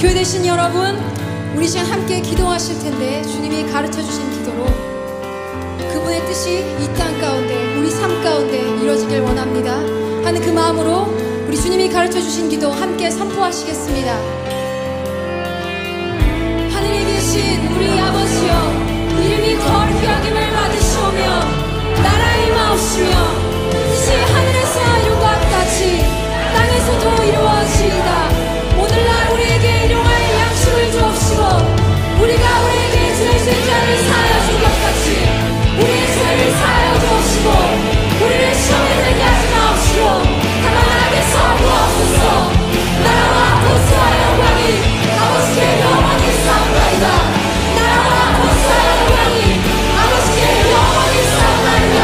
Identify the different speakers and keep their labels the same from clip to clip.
Speaker 1: 교회 되신 여러분, 우리 시간 함께 기도하실 텐데 주님이 가르쳐주신 기도로 그분의 뜻이 이 땅 가운데 우리 삶 가운데 이루어지길 원합니다 하는 그 마음으로 우리 주님이 가르쳐주신 기도 함께 선포하시겠습니다. 하늘에 계신 우리 아버지여, 이름이 거룩히 여김을 받으시오며 나라의 임하옵시며 뜻이 하늘에서 이룬 것 같이 땅에서도 이루어지이다. 오늘날 우리에게 일용할 양식을 주옵시고 우리가 우리에게 죄 지은 자를 사하여 준 것 같이 우리의 죄를 사하여 주옵시고 우리를 시험에 들게 하지 마옵시고 다만 악에서 구하옵소서. 나라와 권세와 영광이 아버지께 영원히 싸움나이다. 나라와 권세와 영광이 아버지께 영원히 싸움나이다.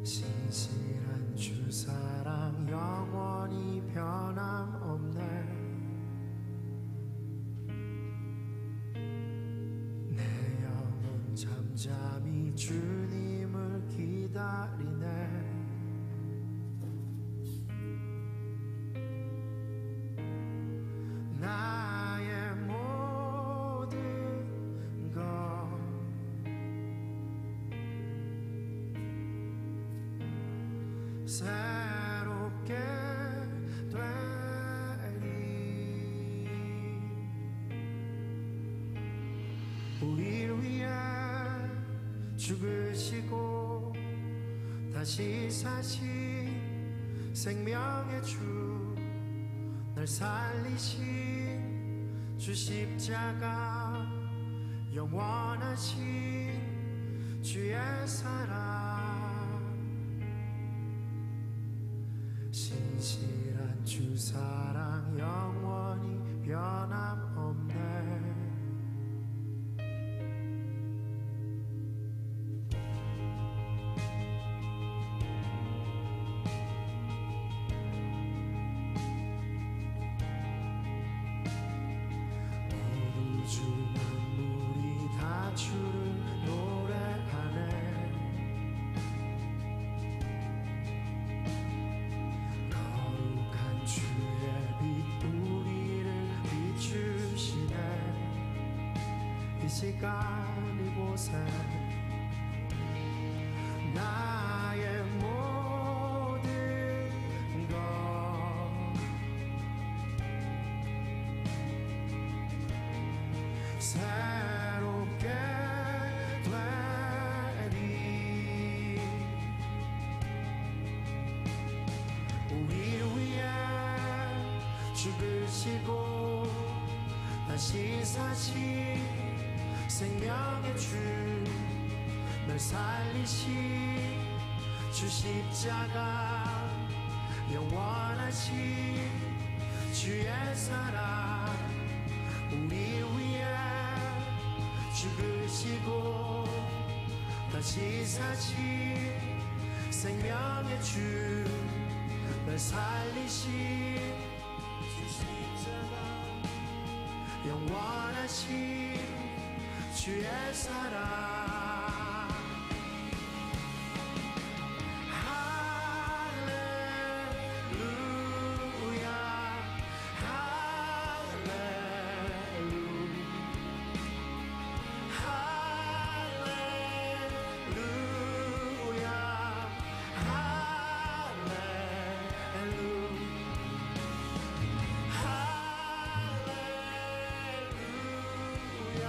Speaker 2: 신실한 주 사랑 영원히 변함없네. 내 영혼 잠잠히 주님을 기다리네. 나의 모든 것 새롭게 되리. 우리를 위해 죽으시고 다시 사신 생명의 주 날 살리신 주 십자가 영원하신 주의 사랑. 신실한 주 사랑 영원히 변함없네. 모두 주 만물이 다 주를 노래하네. 거룩한 주의 빛 우리를 비추시네. 이 시간 이곳에 나의 모든 것 새롭게 되리. 우리를 위해 죽으시고 다시 사신 생명의 주 날 살리신 주 십자가 영원하신 주의 사랑. 우리를 위해 죽으시고 다시 사신 생명의 주 날 살리신 주 십자가 영원하신 주의 사랑. 할렐루야 할렐루야 할렐루야 할렐루야 할렐루야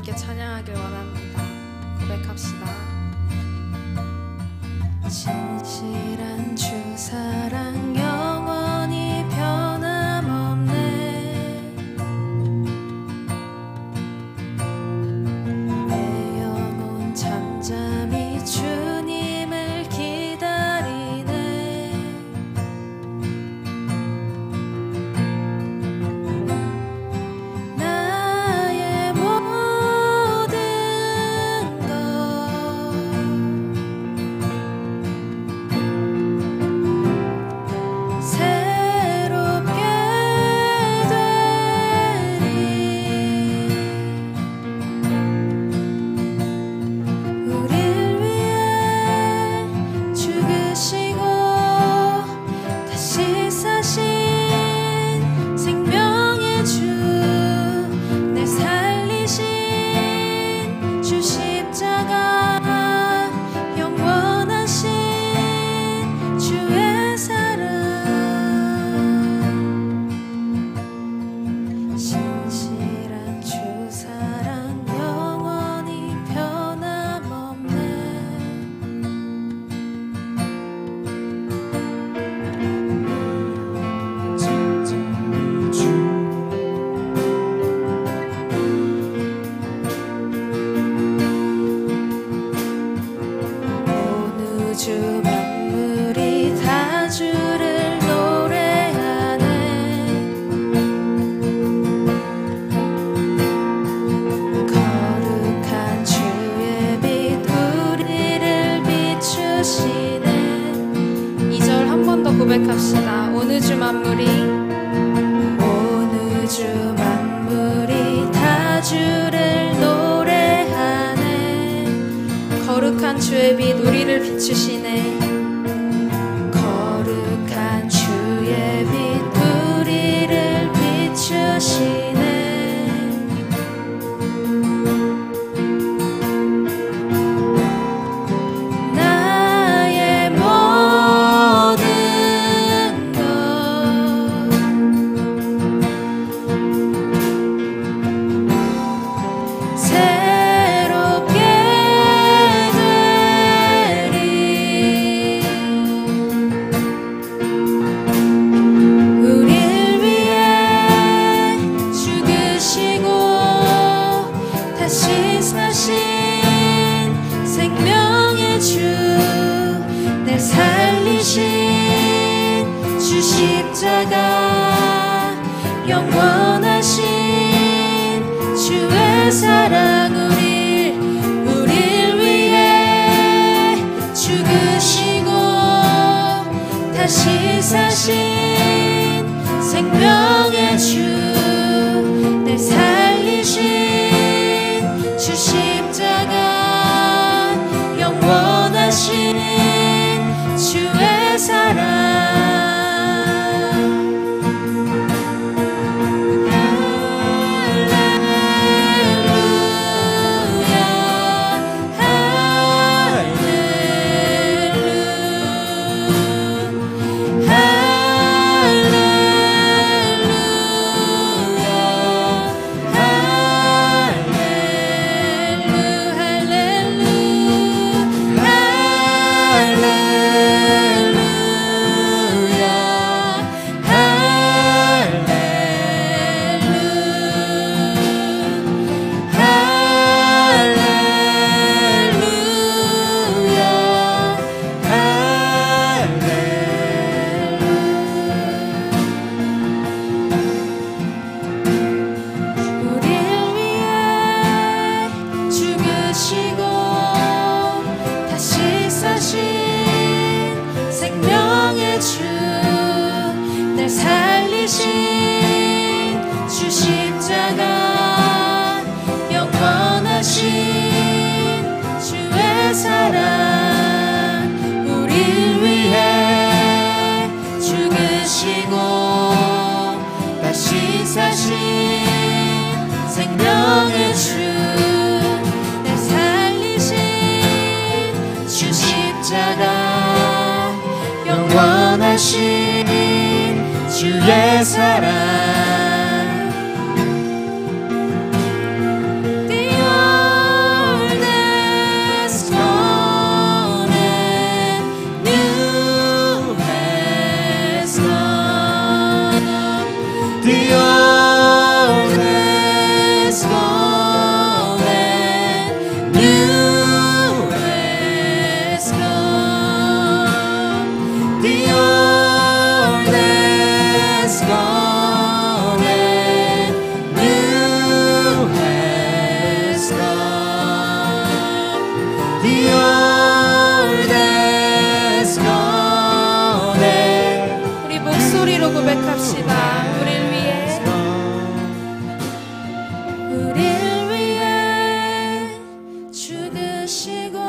Speaker 1: 함께 찬양하길 원합니다. 고백합시다. 진실한 주 사랑 영원히 변함없네. 내 영혼 잠잠히 주님을 기다리네. 나의 모든 것 새롭게 되리. 우릴 위해 죽으시고 다시 사신 생명의 주, 날 살리신 주 십자가, 영원하신 주의 사랑. 신실한 주 사랑 영원히 변함없네. 온 우주 만물이 다 주를 노래하네. 거룩한 주의 빛 우리를 비추시네. 2절 한 번 더 고백합시다. 온 우주 만물이 다 주를 노래하네. 거룩한 주의 빛 우리를 비추시네. 거룩한 주의 빛 우리를 비추시네. 나의 모든 것 새롭게 되리. 우릴 위해 죽으시고 다시 사신 생명의 주, 날 살리신 주 십자가, 영원하신 주의 사랑. 우릴 위해 죽으시고 다시 사신 생명의 주, 날 살리신 주 십자가, 영원하신 주의 사랑. 영원하신 주의 사랑 뛰어 나갑시다. 우릴 위해 죽으시고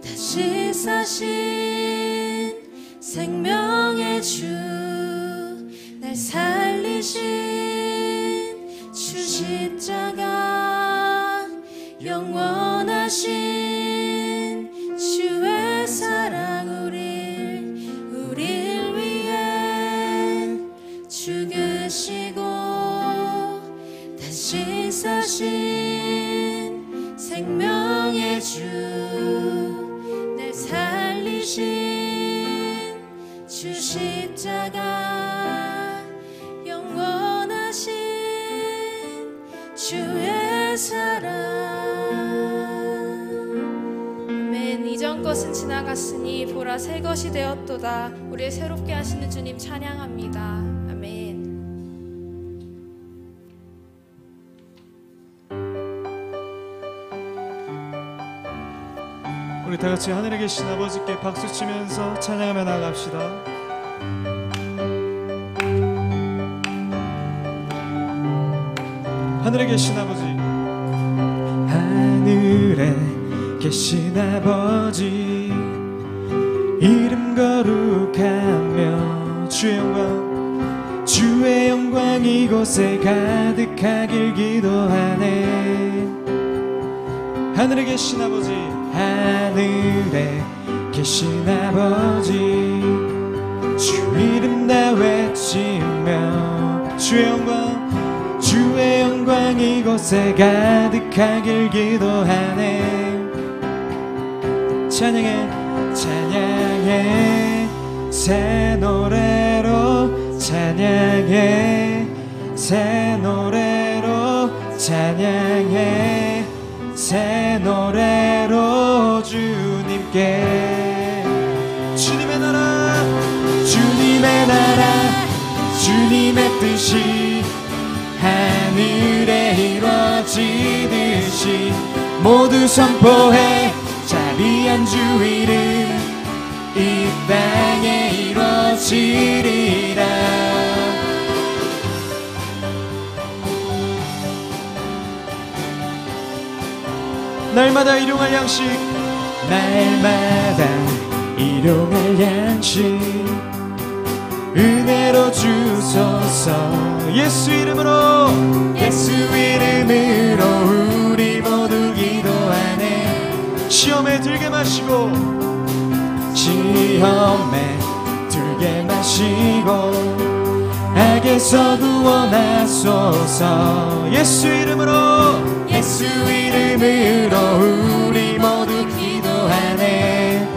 Speaker 1: 다시 사신 생명의 주, 날 살리신 주 십자가, 영원하신 주의 사랑, 우릴 위해 죽으시고 다시 사신 생명의 주, 날 살리신 주 십자가, 영원하신 주의 사랑. 아멘. 이전 것은 지나갔으니 보라 새 것이 되었도다. 우리를 새롭게 하시는 주님 찬양합니다. 아멘.
Speaker 3: 우리 다 같이 하늘에 계신 아버지께 박수 치면서 찬양하며 나아갑시다. 하늘에 계신 아버지, 하늘에 계신 아버지, 이름 거룩하며 주의 영광 이곳에 가득하길 기도하네. 하늘에 계신 아버지, 하늘에 계신 아버지, 주 이름 다 외치며 주의 영광 이곳에 가득하길 기도하네. 찬양해 새 노래로, 찬양해 새 노래로, 찬양해 새 노래로 주님께. 주님의 나라, 주님의 나라, 주님의 뜻이 하늘에 이루어지듯이 모두 선포해. 자비한 주 이름 이 땅에 이루어지리라. 날마다 일용할 양식, 날마다 일용할 양식 은혜로 주소서. 예수 이름으로 우리 모두 기도하네. 시험에 들게 마시고, 시험에 들게 마시고 악에서 구원하소서. 예수 이름으로 우리 모두 기도하네.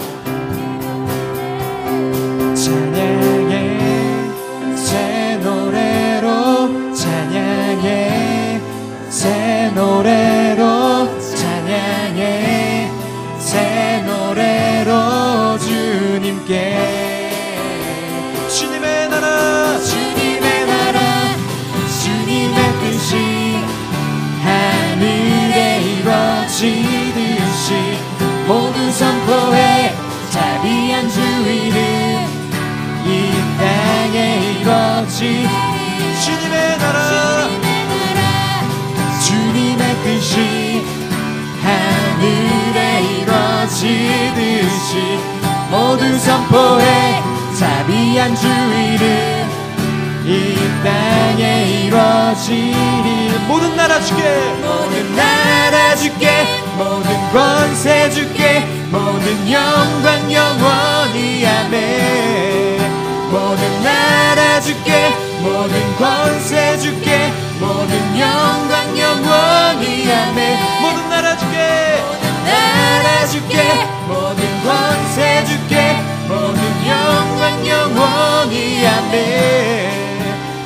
Speaker 3: 찬양해 새 노래로, 찬양해 새 노래로, 찬양해 새 노래로 주님께. 주님의 나라, 주님의 나라, 주님의 뜻이 하늘에 이루어지듯이 모두 선포해. 자비한 주 이름 이 땅에 이루어지. 주님의 나라, 주님의 뜻이 하늘에 이루어지듯이 모두 선포해. 자비한 주 이름 이 땅에 이루어지리. 모든 나라 주께, 모든 나라 주께, 모든 권세 주께, 모든 영광 영원히 아멘. 모든 나라 주께, 모든 권세 주께, 모든 영광 영원히 아멘. 모든 나라 주께, 모든 나라 주께, 모든 권세 주께, 모든 영광 영원히 아멘.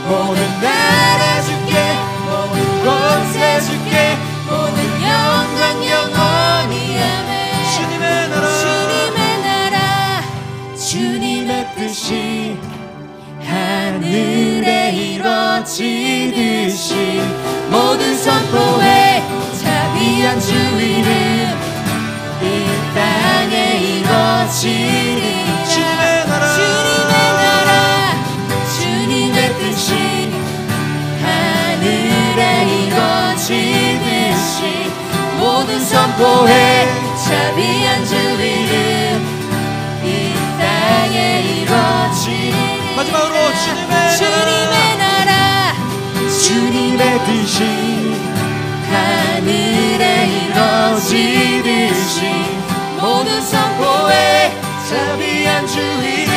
Speaker 3: 모든 나라 주께, 모든 권세 주께, 모든 영광 영원히 아멘. 주님의 나라, 주님의 나라, 주님의 뜻이 하늘에 이루어지듯이 모두 선포해. 자비한 주 이름 이 땅에 이루어지리. 주님의 나라, 주님의 나라,
Speaker 1: 선포해 자비한 주 이름 이 땅에 이루어지리.
Speaker 3: 마지막으로
Speaker 1: 주님의 나라
Speaker 3: 주님의 뜻이
Speaker 1: 하늘에 이루어지듯이 모두 선포해 자비한 주 이름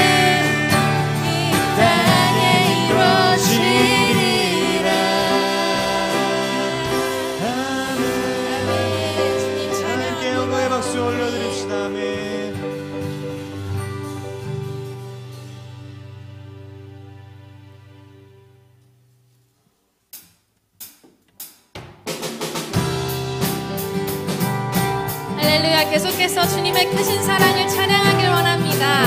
Speaker 1: 이 땅에 이루어지리라.
Speaker 3: 아멘.
Speaker 1: 주님
Speaker 3: 하나님께 영광의 박수 올려드립시다. 아멘.
Speaker 1: 할렐루야. 계속해서 주님의 크신 사랑을 찬양하길 원합니다.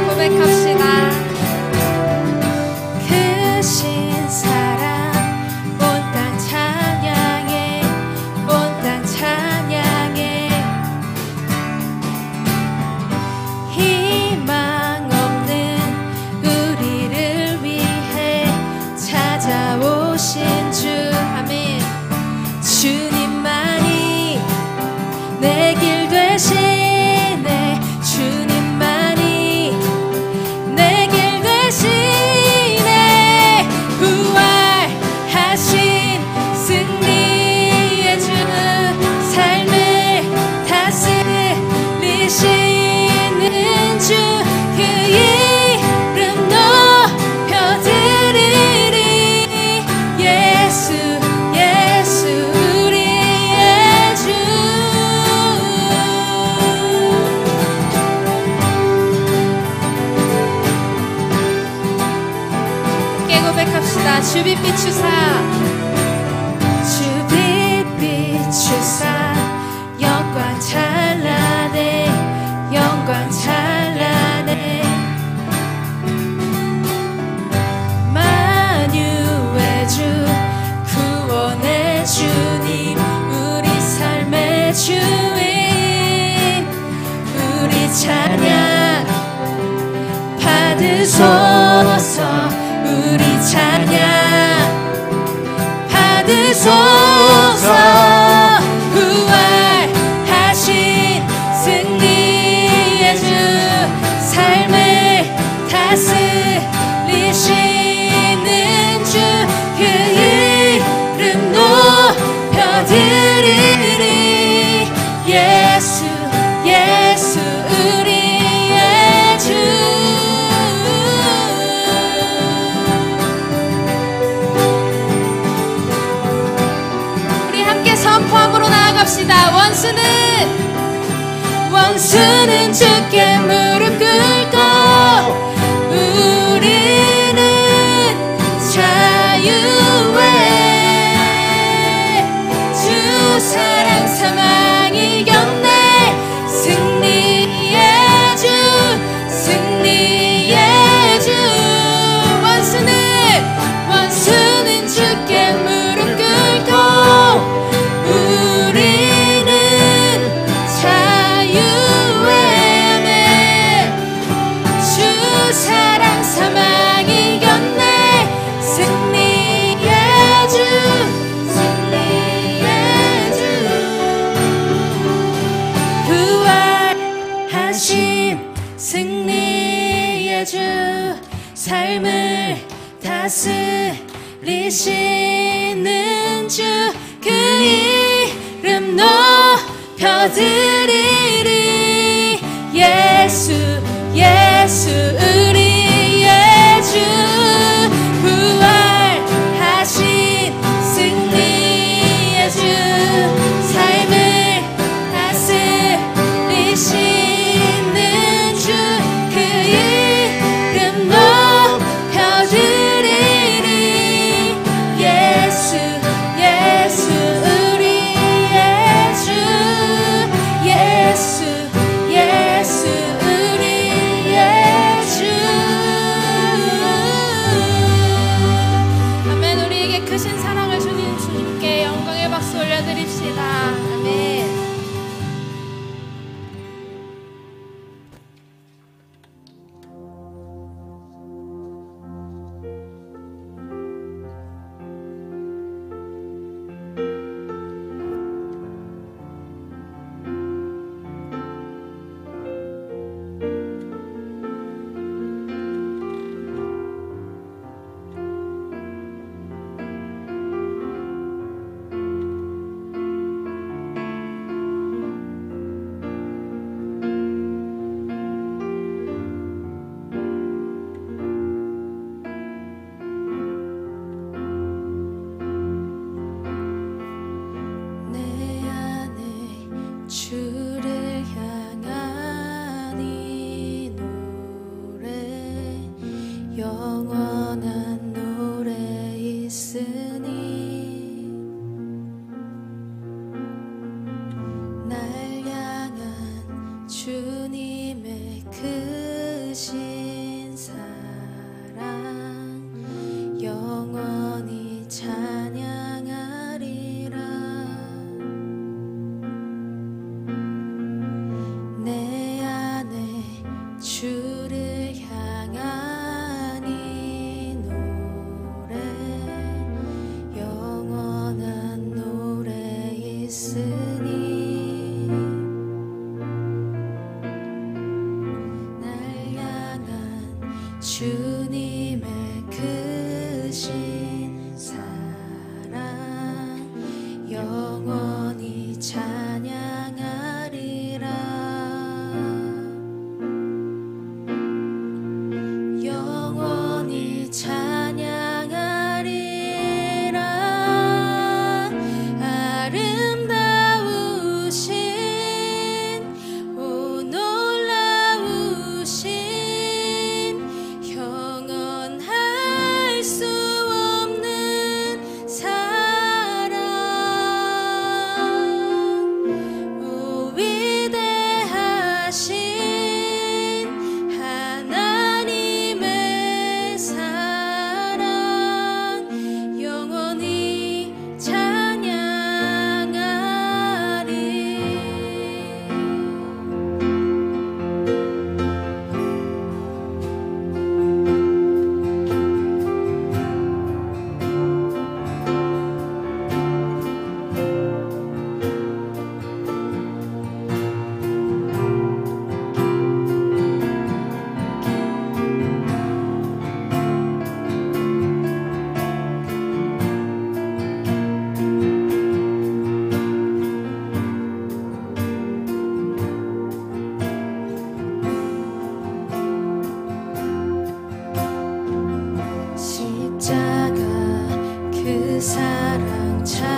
Speaker 1: 고백합시다. 크신 사랑 온 땅 찬양해 온 땅 찬양해 희망 없는 우리를 위해 찾아오신 주. 아멘. 주님만이 내 길 되시네. 주님만이 내 길 되시네. 부활하신 승리의 주 삶을 다스리시는 주 그 이름 높여드리리. 예수 예수 우리의 주. 함께 고백합시다. 주빛 비추사 주빛 비추사 영광 찬란해 영광 찬란해. 만유의 주 구원의 주님 우리 삶의 주인 우리 찬양 받으소서. 우리 찬양 받으소서. 부활하신 승리의 주 삶을 다스리시는 주 그 이름 높여드리리. 예수 예수 우리의 주. 우리 함께 선포함으로 나아갑시다. 원수는 주께 무릎 꿇고 우리는 자유해. 주 사랑 사망 이겼네. 승리의 주 승리의 주. 원수는 주께 무릎 꿇고 우리는 자유해. 주 사랑 사망 이겼네. 승리의 주 승리의 주. 부활하신 승리의 주 삶을 다스리시는 주 그 이름 높여드리리. 예수 예수 우리의 주. 부활하신 승리의 주 삶을 다스리시는 주 그 이름 높여드리리. 예수 예수 우리의 주. 예수 예수 우리의 주. 영원한 노래 있으니 날 향한 주님의 크신 사랑 영원히 찬양하리라. 내 안에 주를 향한 이 노래 영원한 노래 있으니 날 향한 주님의 크신 사랑 영원히 찬양하리라. 영원히 찬양하리라. 아름다우신 오 놀라우신 영원할 수 없는 사랑 오 위대하신 하나님의 사랑 영원히 찬양하리. 십자가 그 사랑 찬양하리.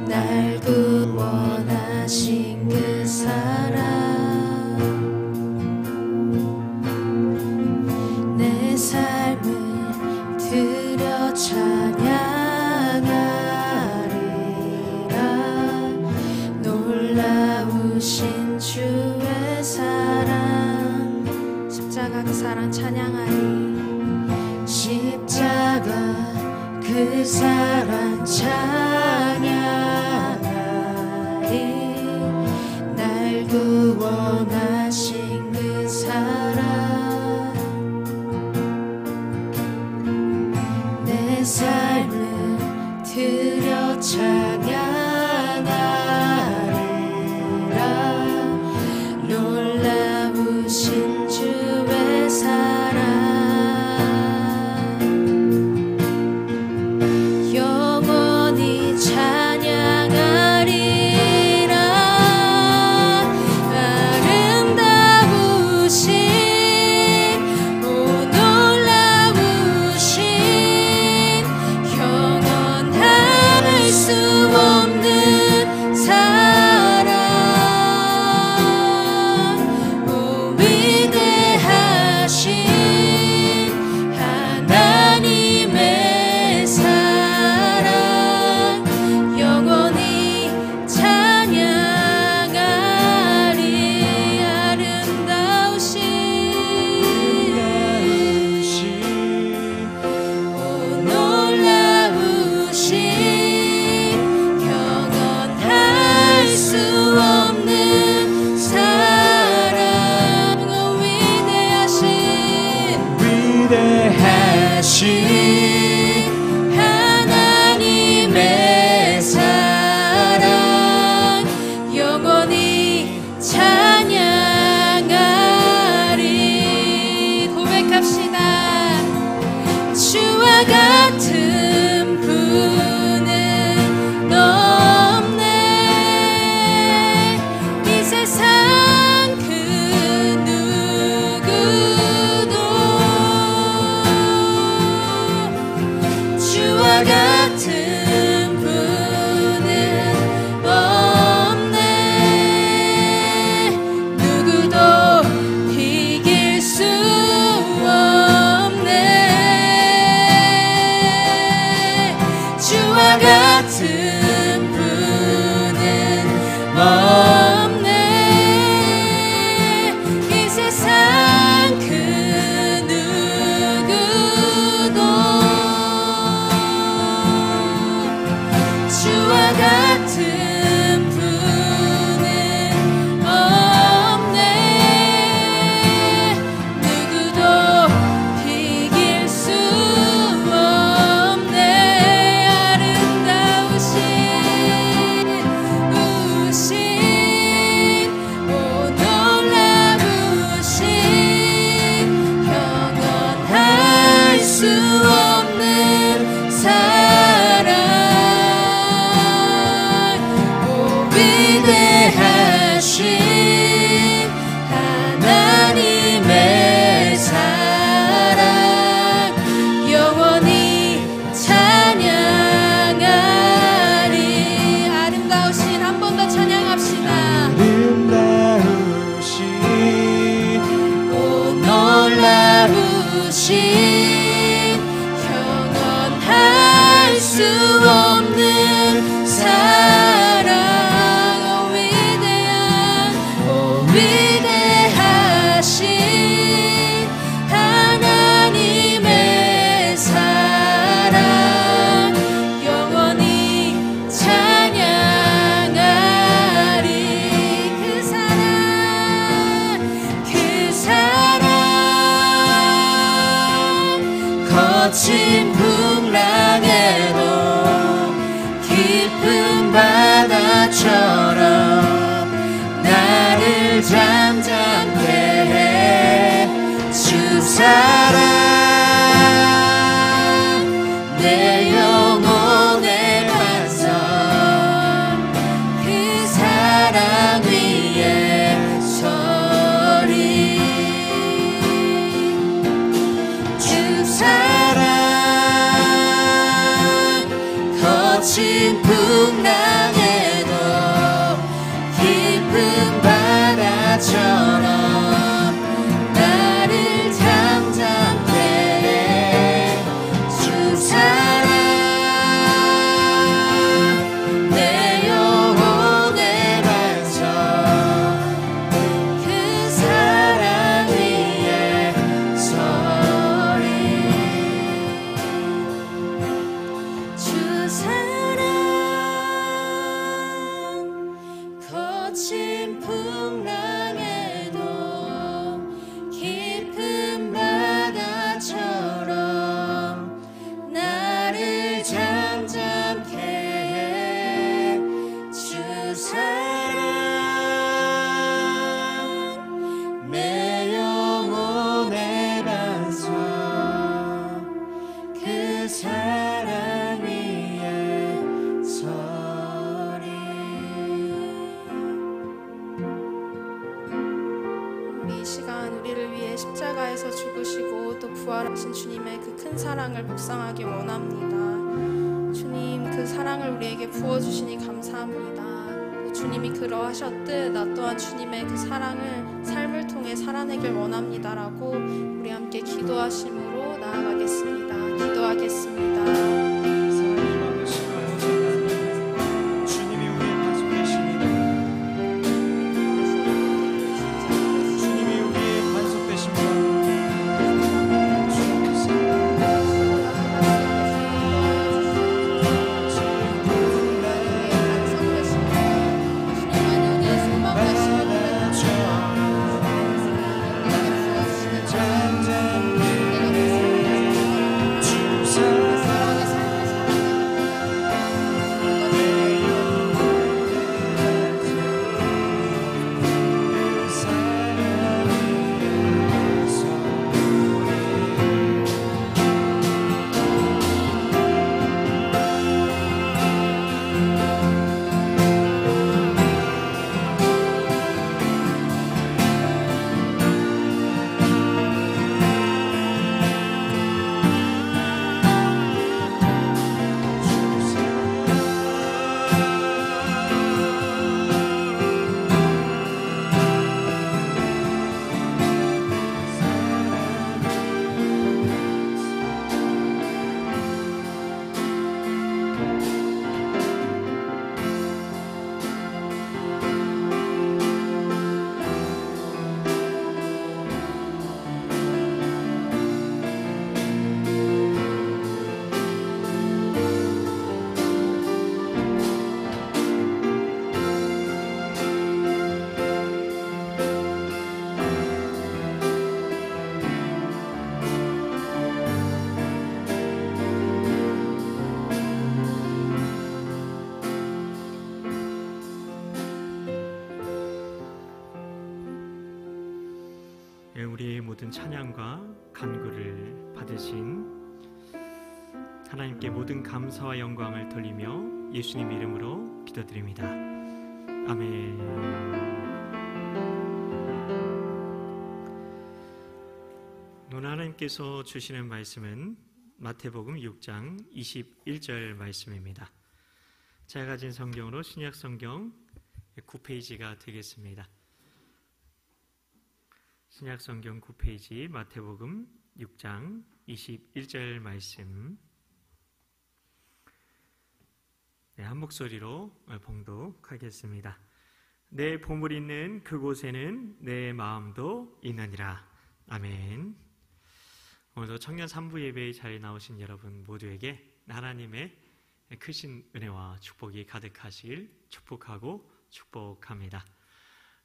Speaker 1: 날 구원하신 그 사랑 내 삶을 드려 찬양하리라. 놀라우신 주의 사랑 십자가 그 사랑 찬양하리. 십자가 그 사랑 찬양하리. 날 구원하신 그 사랑 내 삶을 드려 찬양하리라. 놀라우신 주의 사랑 영원히 찬양하리라. 아름다우신 오 놀라우신 영원할 수 없는 사랑 오 위대하신 하나님의 사랑 영원히 찬양하리. 아름다우신 오 놀라우신 영원할 수 없는 사랑 오 위대하신 하나님의 사랑 영원히 찬양하리. 고백합시다. 주와 같은 분은 없네. 이 세상 그 누구도 주와 같은 분은 없네.
Speaker 4: 거친 풍랑에도 깊은 바다처럼 나를 잠잠케 해. 주 사랑 내 영혼의 반석 그 사랑 위에 서리. 주 사랑 거친 풍랑에도 깊은 바다처럼 나를 잠잠케 해. 주 사랑 내 영혼의 반석 그 사랑 위에 서리. 주 사랑 거친 풍랑에도 깊은 바다처럼 나를 잠잠케 해. 주 사랑 내 영혼의 반석 그 사랑 위에 서리.
Speaker 5: 우리 이 시간 우리를 위해 십자가에서 죽으시고 또 부활하신 주님의 그 큰 사랑을 묵상하기 원합니다. 주님 그 사랑을 우리에게 부어주시니 감사합니다. 주님이 그러하셨듯 나 또한 주님의 그 사랑을 삶을 통해 살아내길 원합니다라고 우리 함께 기도하심으로 나아가겠습니다. 기도하겠습니다.
Speaker 3: 사랑이 많으시고 주님이 우리의 반석 되십니다. 주님이 우리의 반석 되십니다.
Speaker 6: 우리의 모든 찬양과 간구를 받으신 하나님께 모든 감사와 영광을 돌리며 예수님 이름으로 기도드립니다. 아멘. 오늘 하나님께서 주시는 말씀은 마태복음 6장 21절 말씀입니다. 제가 가진 성경으로 신약성경 9페이지가 되겠습니다. 신약성경 9페이지 마태복음 6장 21절 말씀, 한 목소리로 봉독하겠습니다. 내 보물 있는 그곳에는 내 마음도 있느니라. 아멘. 오늘도 청년 3부 예배의 자리에 나오신 여러분 모두에게 하나님의 크신 은혜와 축복이 가득하시길 축복하고 축복합니다.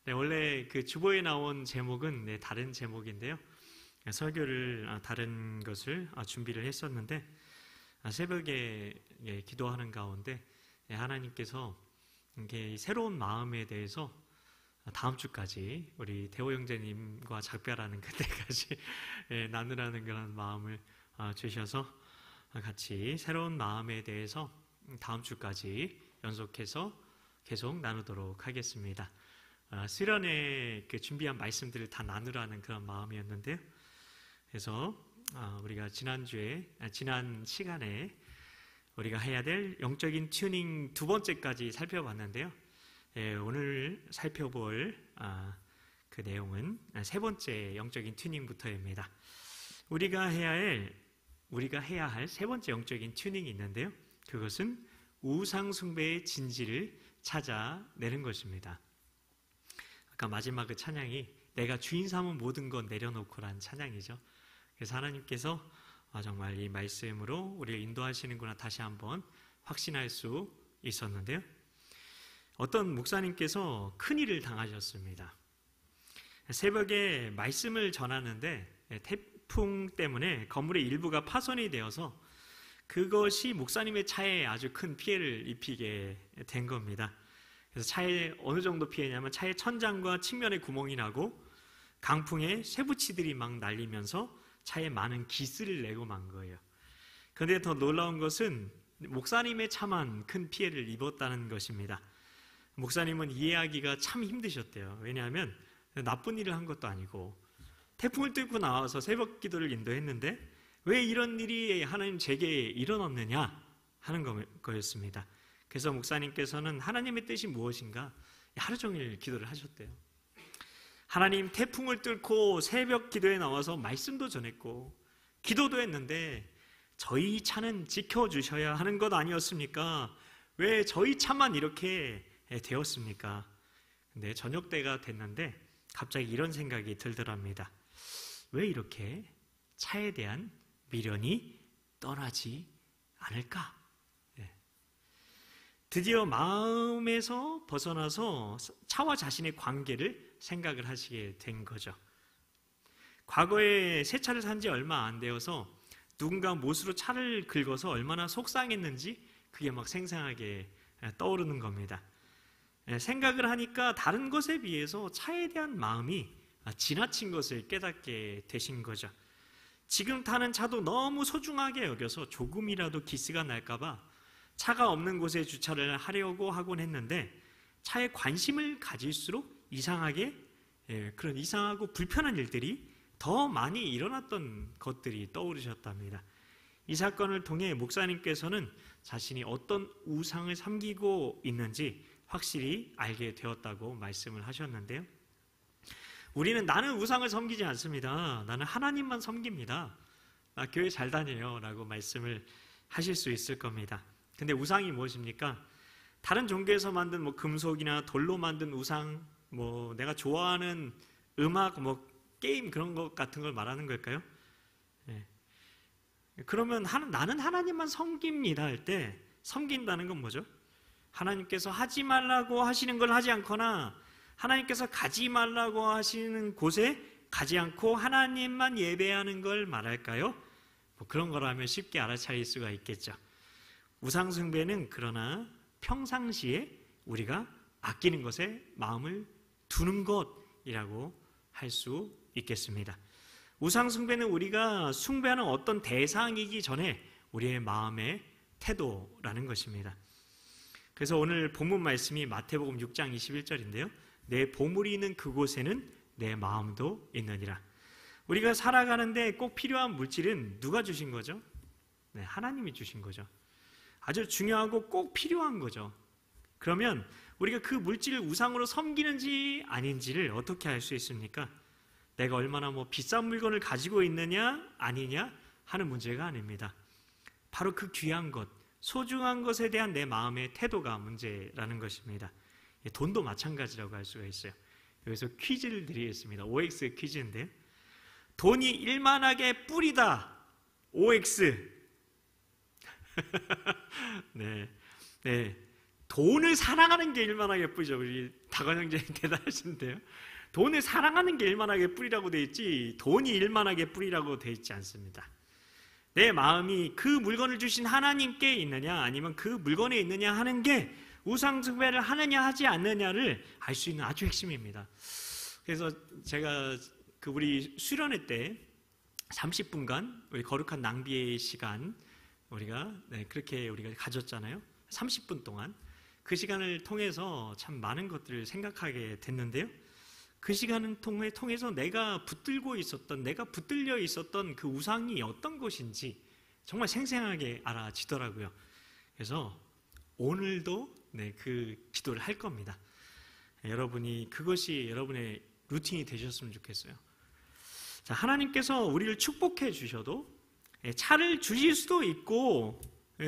Speaker 6: 네, 원래 그 주보에 나온 제목은 다른 제목인데요. 설교를 다른 것을 준비를 했었는데 새벽에 기도하는 가운데 하나님께서 이게 새로운 마음에 대해서 다음 주까지 우리 대호 형제님과 작별하는 그때까지 나누라는 그런 마음을 주셔서 같이 새로운 마음에 대해서 다음 주까지 연속해서 계속 나누도록 하겠습니다. 수련회 준비한 말씀들을 다 나누라는 그런 마음이었는데요. 그래서 우리가 지난 시간에 우리가 해야 될 영적인 튜닝 두 번째까지 살펴봤는데요. 오늘 살펴볼 그 내용은 세 번째 영적인 튜닝부터입니다. 우리가 해야 할 세 번째 영적인 튜닝이 있는데요. 그것은 우상 숭배의 진지를 찾아내는 것입니다. 아까 마지막 그 찬양이 내가 주인 삼은 모든 것 내려놓고란 찬양이죠. 그래서 하나님께서 정말 이 말씀으로 우리를 인도하시는구나 다시 한번 확신할 수 있었는데요. 어떤 목사님께서 큰일을 당하셨습니다. 새벽에 말씀을 전하는데 태풍 때문에 건물의 일부가 파손이 되어서 그것이 목사님의 차에 아주 큰 피해를 입히게 된 겁니다. 그래서 차에 어느 정도 피해냐면 차의 천장과 측면에 구멍이 나고 강풍에 쇠붙이들이 막 날리면서 차에 많은 기스를 내고 만 거예요. 그런데 더 놀라운 것은 목사님의 차만 큰 피해를 입었다는 것입니다. 목사님은 이해하기가 참 힘드셨대요. 왜냐하면 나쁜 일을 한 것도 아니고 태풍을 뚫고 나와서 새벽 기도를 인도했는데 왜 이런 일이 하나님 제게 일어났느냐 하는 거였습니다. 그래서 목사님께서는 하나님의 뜻이 무엇인가 하루 종일 기도를 하셨대요. 하나님, 태풍을 뚫고 새벽 기도에 나와서 말씀도 전했고 기도도 했는데 저희 차는 지켜주셔야 하는 것 아니었습니까? 왜 저희 차만 이렇게 되었습니까? 근데 저녁 때가 됐는데 갑자기 이런 생각이 들더랍니다. 왜 이렇게 차에 대한 미련이 떠나지 않을까? 드디어 마음에서 벗어나서 차와 자신의 관계를 생각을 하시게 된 거죠. 과거에 새 차를 산 지 얼마 안 되어서 누군가 못으로 차를 긁어서 얼마나 속상했는지 그게 막 생생하게 떠오르는 겁니다. 생각을 하니까 다른 것에 비해서 차에 대한 마음이 지나친 것을 깨닫게 되신 거죠. 지금 타는 차도 너무 소중하게 여겨서 조금이라도 기스가 날까봐 차가 없는 곳에 주차를 하려고 하곤 했는데 차에 관심을 가질수록 그런 이상하고 불편한 일들이 더 많이 일어났던 것들이 떠오르셨답니다. 이 사건을 통해 목사님께서는 자신이 어떤 우상을 섬기고 있는지 확실히 알게 되었다고 말씀을 하셨는데요. 우리는 나는 우상을 섬기지 않습니다. 나는 하나님만 섬깁니다. 나 교회 잘 다녀요 라고 말씀을 하실 수 있을 겁니다. 근데 우상이 무엇입니까? 다른 종교에서 만든 금속이나 돌로 만든 우상, 내가 좋아하는 음악, 게임 그런 것 같은 걸 말하는 걸까요? 그러면 나는 하나님만 섬깁니다 할 때 섬긴다는 건 뭐죠? 하나님께서 하지 말라고 하시는 걸 하지 않거나 하나님께서 가지 말라고 하시는 곳에 가지 않고 하나님만 예배하는 걸 말할까요? 그런 거라면 쉽게 알아차릴 수가 있겠죠. 우상 숭배는 그러나 평상시에 우리가 아끼는 것에 마음을 두는 것이라고 할 수 있겠습니다. 우상 숭배는 우리가 숭배하는 어떤 대상이기 전에 우리의 마음의 태도라는 것입니다. 그래서 오늘 본문 말씀이 마태복음 6장 21절인데요. 내 보물이 있는 그곳에는 내 마음도 있느니라. 우리가 살아가는데 꼭 필요한 물질은 누가 주신 거죠? 하나님이 주신 거죠. 아주 중요하고 꼭 필요한 거죠. 그러면 우리가 그 물질을 우상으로 섬기는지 아닌지를 어떻게 알 수 있습니까? 내가 얼마나 비싼 물건을 가지고 있느냐 아니냐 하는 문제가 아닙니다. 바로 그 귀한 것, 소중한 것에 대한 내 마음의 태도가 문제라는 것입니다. 돈도 마찬가지라고 할 수가 있어요. 여기서 퀴즈를 드리겠습니다. OX 퀴즈인데요. 돈이 일만하게 뿌리다. OX. 네. 돈을 사랑하는 게 얼마나 예쁘죠. 우리 다건 형제님 대단하신데요. 돈을 사랑하는 게 일만하게 뿌리라고 돼 있지 돈이 일만하게 뿌리라고 돼 있지 않습니다. 내 마음이 그 물건을 주신 하나님께 있느냐 아니면 그 물건에 있느냐 하는 게 우상숭배를 하느냐 하지 않느냐를 알 수 있는 아주 핵심입니다. 그래서 제가 우리 수련회 때 30분간 우리 거룩한 낭비의 시간 우리가 그렇게 우리가 가졌잖아요. 30분 동안 그 시간을 통해서 참 많은 것들을 생각하게 됐는데요. 그 시간을 통해서 내가 붙들고 있었던, 내가 붙들려 있었던 그 우상이 어떤 것인지 정말 생생하게 알아지더라고요. 그래서 오늘도 그 기도를 할 겁니다. 여러분이 그것이 여러분의 루틴이 되셨으면 좋겠어요. 자, 하나님께서 우리를 축복해 주셔도 차를 주실 수도 있고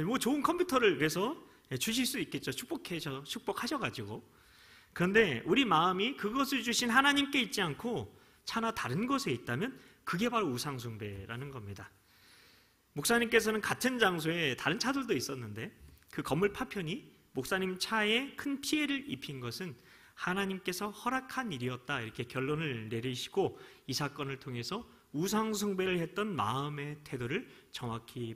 Speaker 6: 뭐 좋은 컴퓨터를 그래서 주실 수 있겠죠. 축복하셔가지고. 그런데 우리 마음이 그것을 주신 하나님께 있지 않고 차나 다른 것에 있다면 그게 바로 우상숭배라는 겁니다. 목사님께서는 같은 장소에 다른 차들도 있었는데 그 건물 파편이 목사님 차에 큰 피해를 입힌 것은 하나님께서 허락한 일이었다 이렇게 결론을 내리시고 이 사건을 통해서 우상숭배를 했던 마음의 태도를 정확히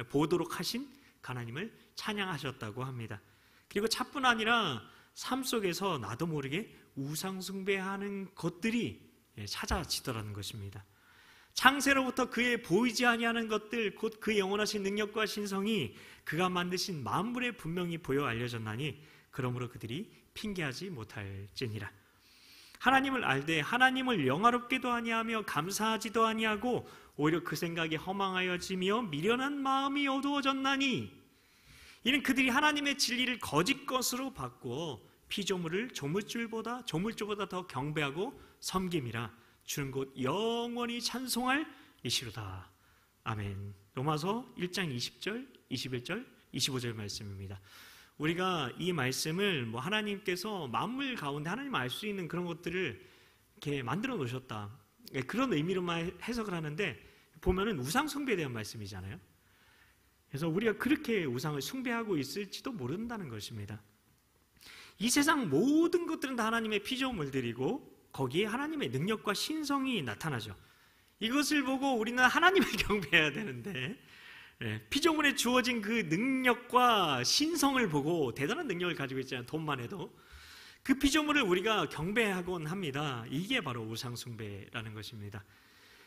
Speaker 6: 보도록 하신 하나님을 찬양하셨다고 합니다. 그리고 차뿐 아니라 삶 속에서 나도 모르게 우상숭배하는 것들이 찾아지더라는 것입니다. 창세로부터 그의 보이지 아니하는 것들 곧 그 영원하신 능력과 신성이 그가 만드신 만물에 분명히 보여 알려졌나니 그러므로 그들이 핑계하지 못할지니라. 하나님을 알되 하나님을 영화롭게도 아니하며 감사하지도 아니하고 오히려 그 생각에 허망하여지며 미련한 마음이 어두워졌나니 이는 그들이 하나님의 진리를 거짓 것으로 바꾸어 피조물을 조물주보다 더 경배하고 섬김이라. 주는 곧 영원히 찬송할 이시로다. 아멘. 로마서 1장 20절, 21절, 25절 말씀입니다. 우리가 이 말씀을 하나님께서 만물 가운데 하나님 알 수 있는 그런 것들을 이렇게 만들어 놓으셨다. 그런 의미로만 해석을 하는데 보면은 우상 숭배에 대한 말씀이잖아요. 그래서 우리가 그렇게 우상을 숭배하고 있을지도 모른다는 것입니다. 이 세상 모든 것들은 다 하나님의 피조물들이고 거기에 하나님의 능력과 신성이 나타나죠. 이것을 보고 우리는 하나님을 경배해야 되는데 피조물에 주어진 그 능력과 신성을 보고 대단한 능력을 가지고 있잖아요. 돈만 해도 그 피조물을 우리가 경배하곤 합니다. 이게 바로 우상숭배라는 것입니다.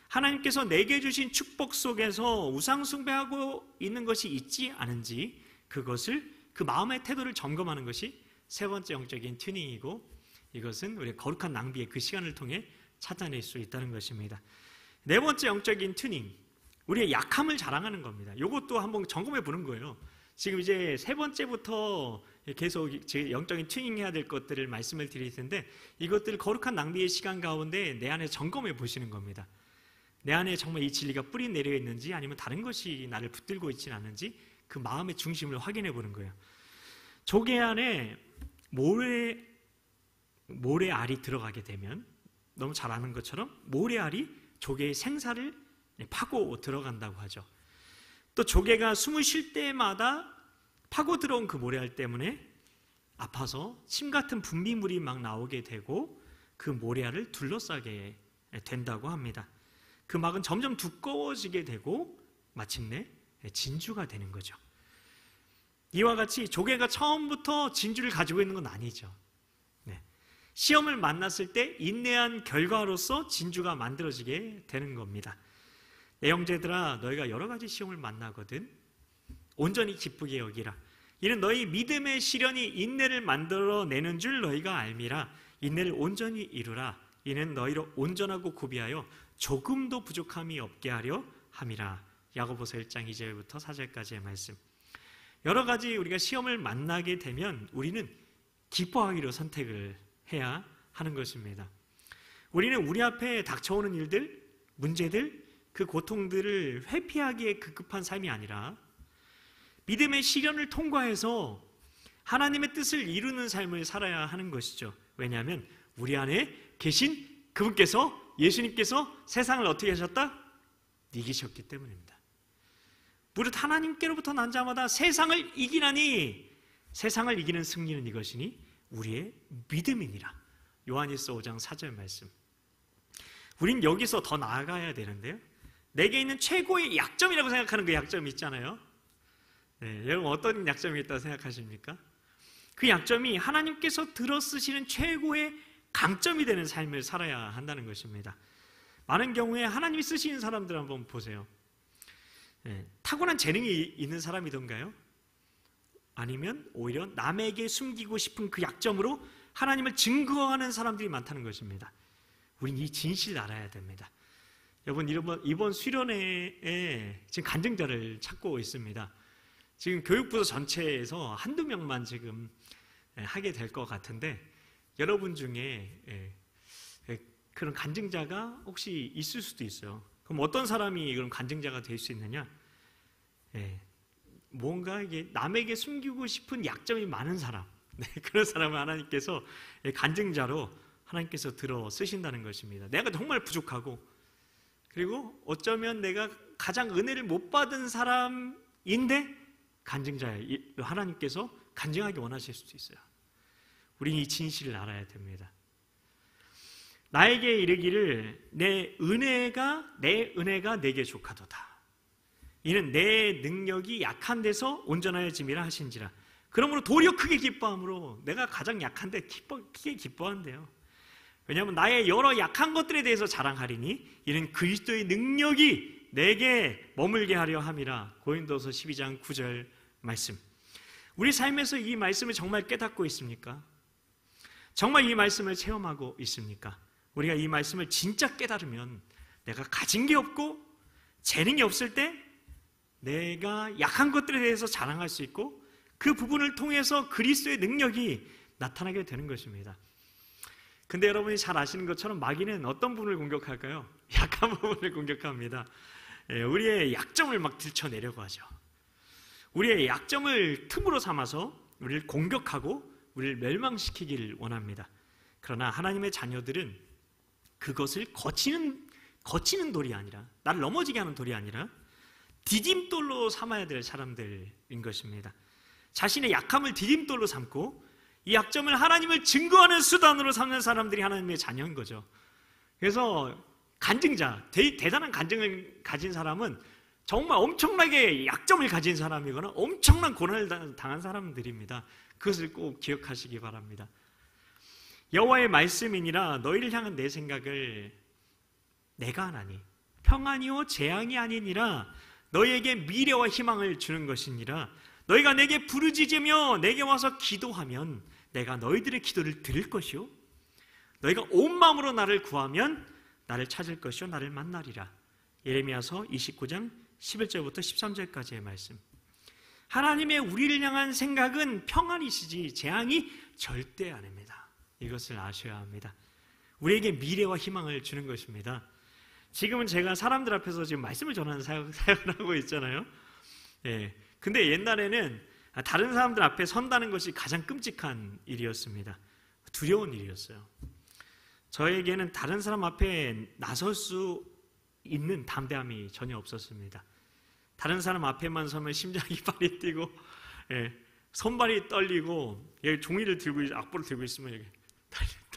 Speaker 6: 하나님께서 내게 주신 축복 속에서 우상숭배하고 있는 것이 있지 않은지 그것을 그 마음의 태도를 점검하는 것이 세 번째 영적인 튜닝이고 이것은 우리가 거룩한 낭비의 그 시간을 통해 찾아낼 수 있다는 것입니다. 네 번째 영적인 튜닝, 우리의 약함을 자랑하는 겁니다. 이것도 한번 점검해 보는 거예요. 지금 이제 세 번째부터 계속 영적인 튜닝 해야 될 것들을 말씀을 드릴 텐데 이것들을 거룩한 낭비의 시간 가운데 내 안에 점검해 보시는 겁니다. 내 안에 정말 이 진리가 뿌리 내려 있는지 아니면 다른 것이 나를 붙들고 있지는 않은지 그 마음의 중심을 확인해 보는 거예요. 조개 안에 모래알이 들어가게 되면 너무 잘 아는 것처럼 모래알이 조개의 생사를 파고 들어간다고 하죠. 또 조개가 숨을 쉴 때마다 파고 들어온 그 모래알 때문에 아파서 침 같은 분비물이 막 나오게 되고 그 모래알을 둘러싸게 된다고 합니다. 그 막은 점점 두꺼워지게 되고 마침내 진주가 되는 거죠. 이와 같이 조개가 처음부터 진주를 가지고 있는 건 아니죠. 시험을 만났을 때 인내한 결과로서 진주가 만들어지게 되는 겁니다. 내 형제들아 너희가 여러 가지 시험을 만나거든 온전히 기쁘게 여기라. 이는 너희 믿음의 시련이 인내를 만들어내는 줄 너희가 알미라. 인내를 온전히 이루라. 이는 너희로 온전하고 구비하여 조금도 부족함이 없게 하려 함이라. 야고보서 1장 2절부터 4절까지의 말씀. 여러 가지 우리가 시험을 만나게 되면 우리는 기뻐하기로 선택을 해야 하는 것입니다. 우리는 우리 앞에 닥쳐오는 일들, 문제들, 그 고통들을 회피하기에 급급한 삶이 아니라 믿음의 시련을 통과해서 하나님의 뜻을 이루는 삶을 살아야 하는 것이죠. 왜냐하면 우리 안에 계신 그분께서, 예수님께서 세상을 어떻게 하셨다? 이기셨기 때문입니다. 무릇 하나님께로부터 난 자마다 세상을 이기나니 세상을 이기는 승리는 이것이니 우리의 믿음이니라. 요한일서 5장 4절 말씀. 우린 여기서 더 나아가야 되는데요, 내게 있는 최고의 약점이라고 생각하는 그 약점이 있잖아요. 네, 여러분 어떤 약점이 있다고 생각하십니까? 그 약점이 하나님께서 들어쓰시는 최고의 강점이 되는 삶을 살아야 한다는 것입니다. 많은 경우에 하나님이 쓰시는 사람들 한번 보세요. 네, 타고난 재능이 있는 사람이던가요? 아니면 오히려 남에게 숨기고 싶은 그 약점으로 하나님을 증거하는 사람들이 많다는 것입니다. 우린 이 진실을 알아야 됩니다. 여러분, 이번 수련회에 지금 간증자를 찾고 있습니다. 지금 교육부서 전체에서 한두 명만 지금 하게 될 것 같은데, 여러분 중에 그런 간증자가 혹시 있을 수도 있어요. 그럼 어떤 사람이 그런 간증자가 될 수 있느냐? 뭔가 이게 남에게 숨기고 싶은 약점이 많은 사람, 그런 사람을 하나님께서 간증자로 하나님께서 들어 쓰신다는 것입니다. 내가 정말 부족하고, 그리고 어쩌면 내가 가장 은혜를 못 받은 사람인데 간증자예요. 하나님께서 간증하기 원하실 수도 있어요. 우리는 이 진실을 알아야 됩니다. 나에게 이르기를 내 은혜가 내게 족하도다. 이는 내 능력이 약한 데서 온전하여짐이라 하신지라. 그러므로 도리어 크게 기뻐함으로, 내가 가장 약한데 크게 기뻐한대요. 왜냐하면 나의 여러 약한 것들에 대해서 자랑하리니 이는 그리스도의 능력이 내게 머물게 하려 함이라. 고린도서 12장 9절 말씀. 우리 삶에서 이 말씀을 정말 깨닫고 있습니까? 정말 이 말씀을 체험하고 있습니까? 우리가 이 말씀을 진짜 깨달으면 내가 가진 게 없고 재능이 없을 때 내가 약한 것들에 대해서 자랑할 수 있고, 그 부분을 통해서 그리스도의 능력이 나타나게 되는 것입니다. 근데 여러분이 잘 아시는 것처럼 마귀는 어떤 부분을 공격할까요? 약한 부분을 공격합니다. 우리의 약점을 막 들춰내려고 하죠. 우리의 약점을 틈으로 삼아서 우리를 공격하고 우리를 멸망시키기를 원합니다. 그러나 하나님의 자녀들은 그것을 거치는 돌이 아니라, 나를 넘어지게 하는 돌이 아니라 디딤돌로 삼아야 될 사람들인 것입니다. 자신의 약함을 디딤돌로 삼고 이 약점을 하나님을 증거하는 수단으로 삼는 사람들이 하나님의 자녀인 거죠. 그래서 간증자, 대단한 간증을 가진 사람은 정말 엄청나게 약점을 가진 사람이거나 엄청난 고난을 당한 사람들입니다. 그것을 꼭 기억하시기 바랍니다. 여호와의 말씀이니라 너희를 향한 내 생각을 내가 하나니 평안이요 재앙이 아니니라. 너희에게 미래와 희망을 주는 것이니라. 너희가 내게 부르짖으며 내게 와서 기도하면 내가 너희들의 기도를 들을 것이요 너희가 온 마음으로 나를 구하면 나를 찾을 것이요 나를 만나리라. 예레미야서 29장 11절부터 13절까지의 말씀. 하나님의 우리를 향한 생각은 평안이시지 재앙이 절대 아닙니다. 이것을 아셔야 합니다. 우리에게 미래와 희망을 주는 것입니다. 지금은 제가 사람들 앞에서 지금 말씀을 전하는 사역을 하고 있잖아요. 근데 옛날에는 다른 사람들 앞에 선다는 것이 가장 끔찍한 일이었습니다. 두려운 일이었어요. 저에게는 다른 사람 앞에 나설 수 있는 담대함이 전혀 없었습니다. 다른 사람 앞에만 서면 심장이 빨리 뛰고, 손발이 떨리고, 종이를 들고 악보를 들고 있으면 여기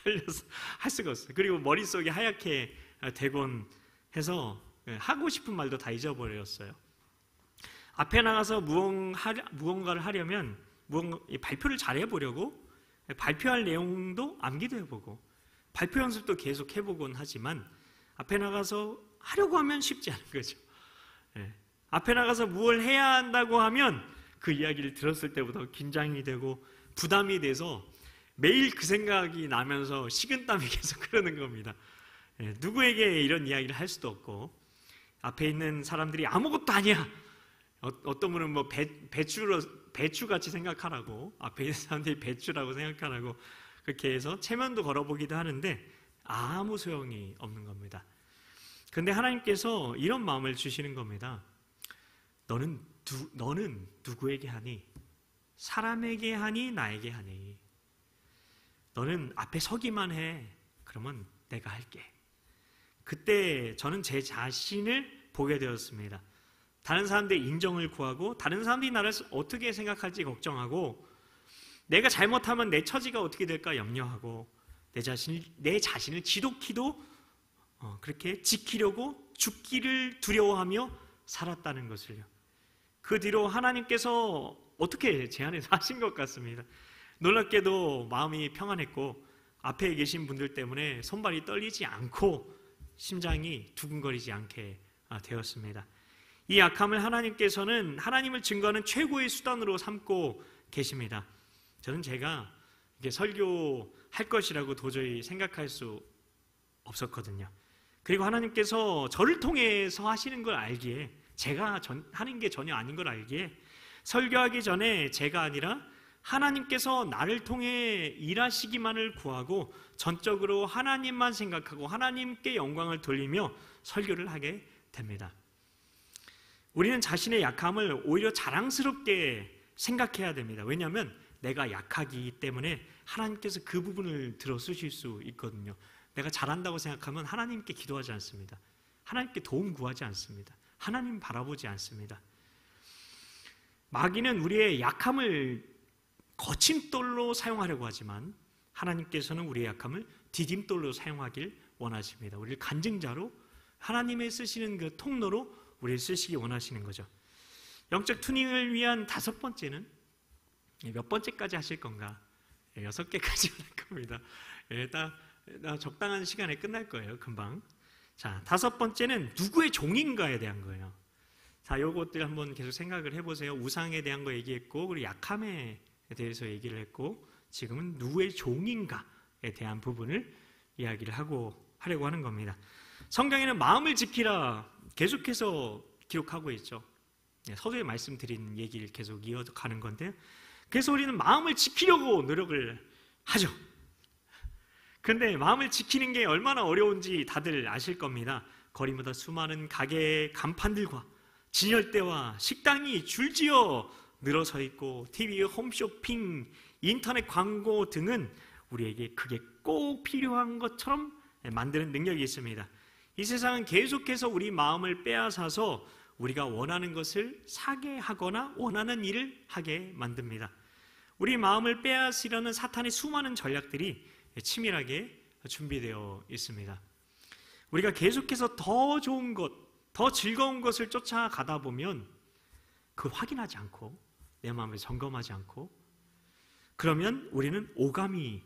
Speaker 6: 떨려서 할 수가 없어요. 그리고 머릿속이 하얗게 되곤 해서 하고 싶은 말도 다 잊어버렸어요. 앞에 나가서 무언가를 하려면 발표를 잘 해보려고 발표할 내용도 암기도 해보고 발표 연습도 계속 해보곤 하지만 앞에 나가서 하려고 하면 쉽지 않은 거죠. 앞에 나가서 무엇을 해야 한다고 하면 그 이야기를 들었을 때부터 긴장이 되고 부담이 돼서 매일 그 생각이 나면서 식은땀이 계속 흐르는 겁니다. 누구에게 이런 이야기를 할 수도 없고 앞에 있는 사람들이 아무것도 아니야, 어떤 분은 뭐 배추같이 생각하라고, 앞에 있는 사람들이 배추라고 생각하라고 그렇게 해서 체면도 걸어보기도 하는데 아무 소용이 없는 겁니다. 그런데 하나님께서 이런 마음을 주시는 겁니다. 너는 누구에게 하니? 사람에게 하니? 나에게 하니? 너는 앞에 서기만 해. 그러면 내가 할게. 그때 저는 제 자신을 보게 되었습니다. 다른 사람들의 인정을 구하고 다른 사람들이 나를 어떻게 생각할지 걱정하고 내가 잘못하면 내 처지가 어떻게 될까 염려하고 내 자신을 지독히도 그렇게 지키려고 죽기를 두려워하며 살았다는 것을요. 그 뒤로 하나님께서 어떻게 제 안에서 하신 것 같습니다. 놀랍게도 마음이 평안했고 앞에 계신 분들 때문에 손발이 떨리지 않고 심장이 두근거리지 않게 되었습니다. 이 약함을 하나님께서는 하나님을 증거하는 최고의 수단으로 삼고 계십니다. 저는 제가 이게 설교할 것이라고 도저히 생각할 수 없었거든요. 그리고 하나님께서 저를 통해서 하시는 걸 알기에, 제가 하는 게 전혀 아닌 걸 알기에 설교하기 전에 제가 아니라 하나님께서 나를 통해 일하시기만을 구하고 전적으로 하나님만 생각하고 하나님께 영광을 돌리며 설교를 하게 됩니다. 우리는 자신의 약함을 오히려 자랑스럽게 생각해야 됩니다. 왜냐하면 내가 약하기 때문에 하나님께서 그 부분을 들어 쓰실 수 있거든요. 내가 잘한다고 생각하면 하나님께 기도하지 않습니다. 하나님께 도움 구하지 않습니다. 하나님 바라보지 않습니다. 마귀는 우리의 약함을 거침돌로 사용하려고 하지만 하나님께서는 우리의 약함을 디딤돌로 사용하길 원하십니다. 우리를 간증자로 하나님의 쓰시는 그 통로로 우리를 쓰시기 원하시는 거죠. 영적 투닝을 위한 5번째는 몇 번째까지 하실 건가? 6개까지 할 겁니다. 딱 적당한 시간에 끝날 거예요. 금방. 자, 5번째는 누구의 종인가에 대한 거예요. 자, 요것들 한번 계속 생각을 해보세요. 우상에 대한 거 얘기했고, 그리고 약함에 대해서 얘기를 했고, 지금은 누구의 종인가에 대한 부분을 이야기를 하려고 하는 겁니다. 성경에는 마음을 지키라 계속해서 기록하고 있죠. 서두에 말씀드린 얘기를 계속 이어가는 건데, 그래서 우리는 마음을 지키려고 노력을 하죠. 그런데 마음을 지키는 게 얼마나 어려운지 다들 아실 겁니다. 거리마다 수많은 가게의 간판들과 진열대와 식당이 줄지어 늘어서 있고 TV, 홈쇼핑, 인터넷 광고 등은 우리에게 그게 꼭 필요한 것처럼 만드는 능력이 있습니다. 이 세상은 계속해서 우리 마음을 빼앗아서 우리가 원하는 것을 사게 하거나 원하는 일을 하게 만듭니다. 우리 마음을 빼앗으려는 사탄의 수많은 전략들이 치밀하게 준비되어 있습니다. 우리가 계속해서 더 좋은 것, 더 즐거운 것을 쫓아가다 보면 그 확인하지 않고 내 마음을 점검하지 않고 그러면 우리는 오감이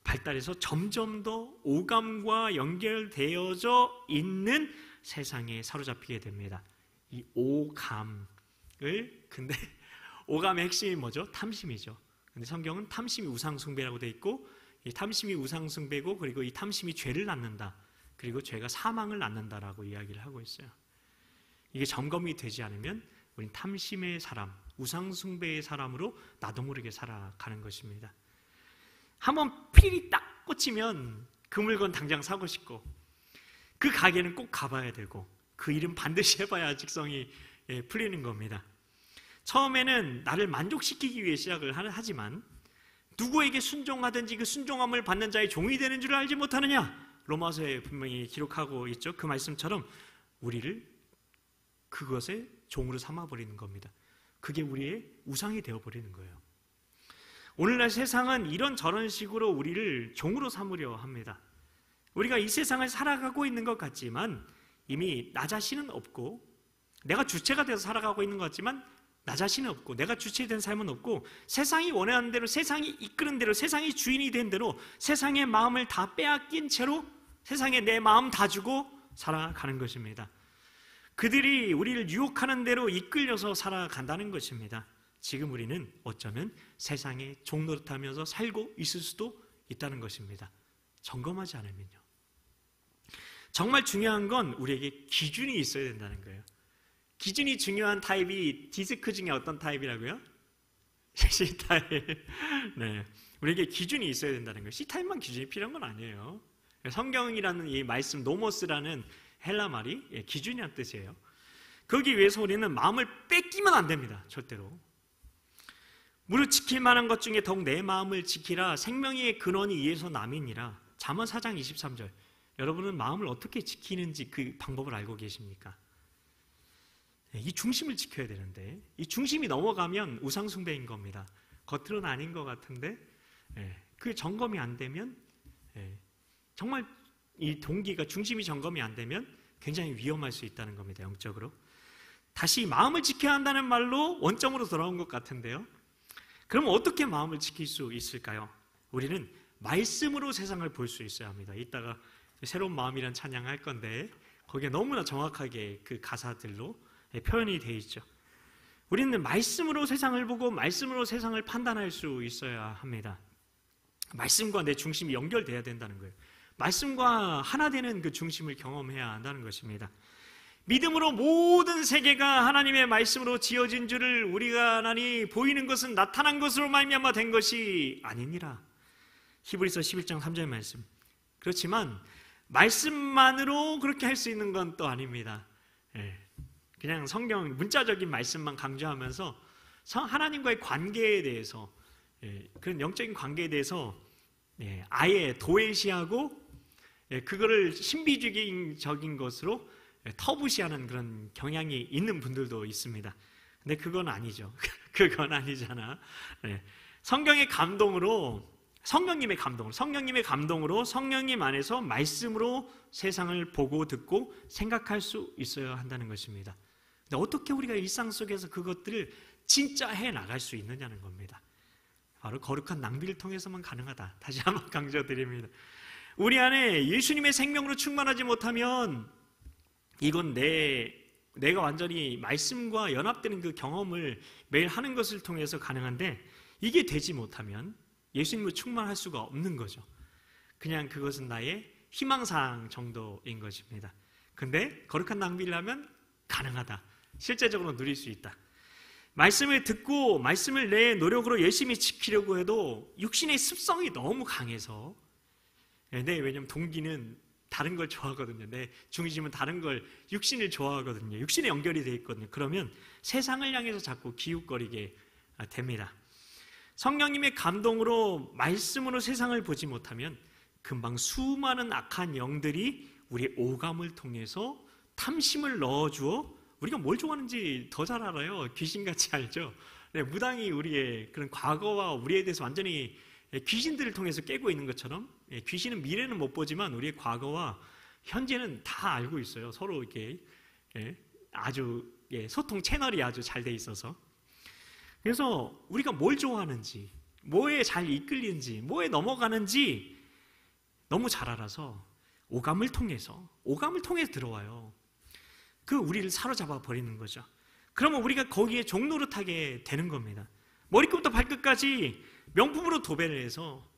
Speaker 6: 발달해서 점점 더 오감과 연결되어져 있는 세상에 사로잡히게 됩니다. 이 오감을, 근데 오감의 핵심이 뭐죠? 탐심이죠. 근데 성경은 탐심이 우상숭배라고 되어 있고, 이 탐심이 우상숭배고, 그리고 이 탐심이 죄를 낳는다, 그리고 죄가 사망을 낳는다라고 이야기를 하고 있어요. 이게 점검이 되지 않으면 우리는 탐심의 사람, 우상숭배의 사람으로 나도 모르게 살아가는 것입니다. 한번 필이 딱 꽂히면 그 물건 당장 사고 싶고, 그 가게는 꼭 가봐야 되고, 그 일은 반드시 해봐야 직성이 풀리는 겁니다. 처음에는 나를 만족시키기 위해 시작을 하지만 누구에게 순종하든지 그 순종함을 받는 자의 종이 되는 줄 알지 못하느냐? 로마서에 분명히 기록하고 있죠. 그 말씀처럼 우리를 그것의 종으로 삼아버리는 겁니다. 그게 우리의 우상이 되어버리는 거예요. 오늘날 세상은 이런저런 식으로 우리를 종으로 삼으려 합니다. 우리가 이 세상을 살아가고 있는 것 같지만 이미 나 자신은 없고, 내가 주체가 돼서 살아가고 있는 것 같지만 나 자신은 없고, 내가 주체된 삶은 없고, 세상이 원하는 대로, 세상이 이끄는 대로, 세상이 주인이 된 대로 세상의 마음을 다 빼앗긴 채로 세상에 내 마음 다 주고 살아가는 것입니다. 그들이 우리를 유혹하는 대로 이끌려서 살아간다는 것입니다. 지금 우리는 어쩌면 세상의 종 노릇하면서 살고 있을 수도 있다는 것입니다. 점검하지 않으면요. 정말 중요한 건 우리에게 기준이 있어야 된다는 거예요. 기준이 중요한 타입이 디스크 중에 어떤 타입이라고요? C타입. 네, 우리에게 기준이 있어야 된다는 거예요. C타입만 기준이 필요한 건 아니에요. 성경이라는 이 말씀, 노모스라는 헬라 말이 기준이란 뜻이에요. 거기 위해서 우리는 마음을 뺏기면 안 됩니다. 절대로. 무릇 지킬 만한 것 중에 더욱 내 마음을 지키라. 생명의 근원이 이에서 남이니라. 잠언 4장 23절. 여러분은 마음을 어떻게 지키는지 그 방법을 알고 계십니까? 이 중심을 지켜야 되는데 이 중심이 넘어가면 우상숭배인 겁니다. 겉으로는 아닌 것 같은데 그 점검이 안 되면 정말 이 동기가 중심이 점검이 안 되면 굉장히 위험할 수 있다는 겁니다. 영적으로. 다시 마음을 지켜야 한다는 말로 원점으로 돌아온 것 같은데요. 그럼 어떻게 마음을 지킬 수 있을까요? 우리는 말씀으로 세상을 볼 수 있어야 합니다. 이따가 새로운 마음이란 찬양할 건데 거기에 너무나 정확하게 그 가사들로 표현이 되어 있죠. 우리는 말씀으로 세상을 보고 말씀으로 세상을 판단할 수 있어야 합니다. 말씀과 내 중심이 연결돼야 된다는 거예요. 말씀과 하나 되는 그 중심을 경험해야 한다는 것입니다. 믿음으로 모든 세계가 하나님의 말씀으로 지어진 줄을 우리가 아나니 보이는 것은 나타난 것으로 말미암아 된 것이 아니니라. 히브리서 11장 3절 말씀. 그렇지만 말씀만으로 그렇게 할 수 있는 건 또 아닙니다. 그냥 성경 문자적인 말씀만 강조하면서 하나님과의 관계에 대해서 그런 영적인 관계에 대해서 아예 도외시하고 그거를 신비주의적인 것으로 터부시하는 그런 경향이 있는 분들도 있습니다. 근데 그건 아니죠. 그건 아니잖아. 성경의 감동으로 성령님의 감동으로 성령님 안에서 말씀으로 세상을 보고 듣고 생각할 수 있어야 한다는 것입니다. 근데 어떻게 우리가 일상 속에서 그것들을 진짜 해나갈 수 있느냐는 겁니다. 바로 거룩한 낭비를 통해서만 가능하다. 다시 한번 강조드립니다. 우리 안에 예수님의 생명으로 충만하지 못하면 이건 내가 완전히 말씀과 연합되는 그 경험을 매일 하는 것을 통해서 가능한데 이게 되지 못하면 예수님으로 충만할 수가 없는 거죠. 그냥 그것은 나의 희망사항 정도인 것입니다. 근데 거룩한 낭비를 하면 가능하다. 실제적으로 누릴 수 있다. 말씀을 듣고 말씀을 내 노력으로 열심히 지키려고 해도 육신의 습성이 너무 강해서 왜냐면 동기는 다른 걸 좋아하거든요. 내 중심은 다른 걸 육신을 좋아하거든요. 육신에 연결이 되어 있거든요. 그러면 세상을 향해서 자꾸 기웃거리게 됩니다. 성령님의 감동으로 말씀으로 세상을 보지 못하면 금방 수많은 악한 영들이 우리의 오감을 통해서 탐심을 넣어주어 우리가 뭘 좋아하는지 더 잘 알아요. 귀신같이 알죠. 무당이 우리의 그런 과거와 우리에 대해서 완전히 귀신들을 통해서 깨고 있는 것처럼 귀신은 미래는 못 보지만 우리의 과거와 현재는 다 알고 있어요. 서로 이렇게 아주 소통 채널이 아주 잘 돼 있어서. 그래서 우리가 뭘 좋아하는지, 뭐에 잘 이끌리는지, 뭐에 넘어가는지 너무 잘 알아서 오감을 통해서 들어와요. 그 우리를 사로잡아 버리는 거죠. 그러면 우리가 거기에 종노릇하게 되는 겁니다. 머리끝부터 발끝까지 명품으로 도배를 해서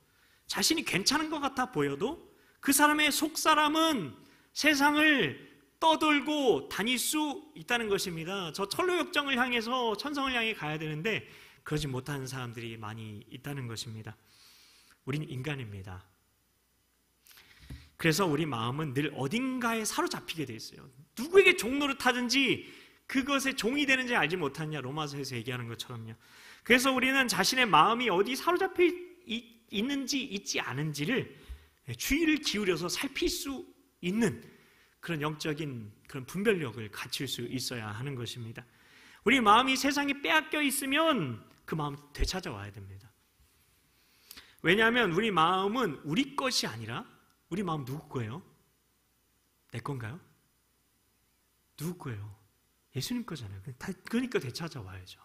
Speaker 6: 자신이 괜찮은 것 같아 보여도 그 사람의 속사람은 세상을 떠돌고 다닐 수 있다는 것입니다. 저 철로역정을 향해서 천성을 향해 가야 되는데 그러지 못하는 사람들이 많이 있다는 것입니다. 우린 인간입니다. 그래서 우리 마음은 늘 어딘가에 사로잡히게 돼 있어요. 누구에게 종노릇하든지 그것에 종이 되는지 알지 못하냐, 로마서에서 얘기하는 것처럼요. 그래서 우리는 자신의 마음이 어디 사로잡혀 있는지 있지 않은지를 주의를 기울여서 살필 수 있는 그런 영적인 그런 분별력을 갖출 수 있어야 하는 것입니다. 우리 마음이 세상에 빼앗겨 있으면 그 마음 되찾아와야 됩니다. 왜냐하면 우리 마음은 우리 것이 아니라 우리 마음 누구 거예요? 내 건가요? 누구 거예요? 예수님 거잖아요. 그러니까 되찾아와야죠.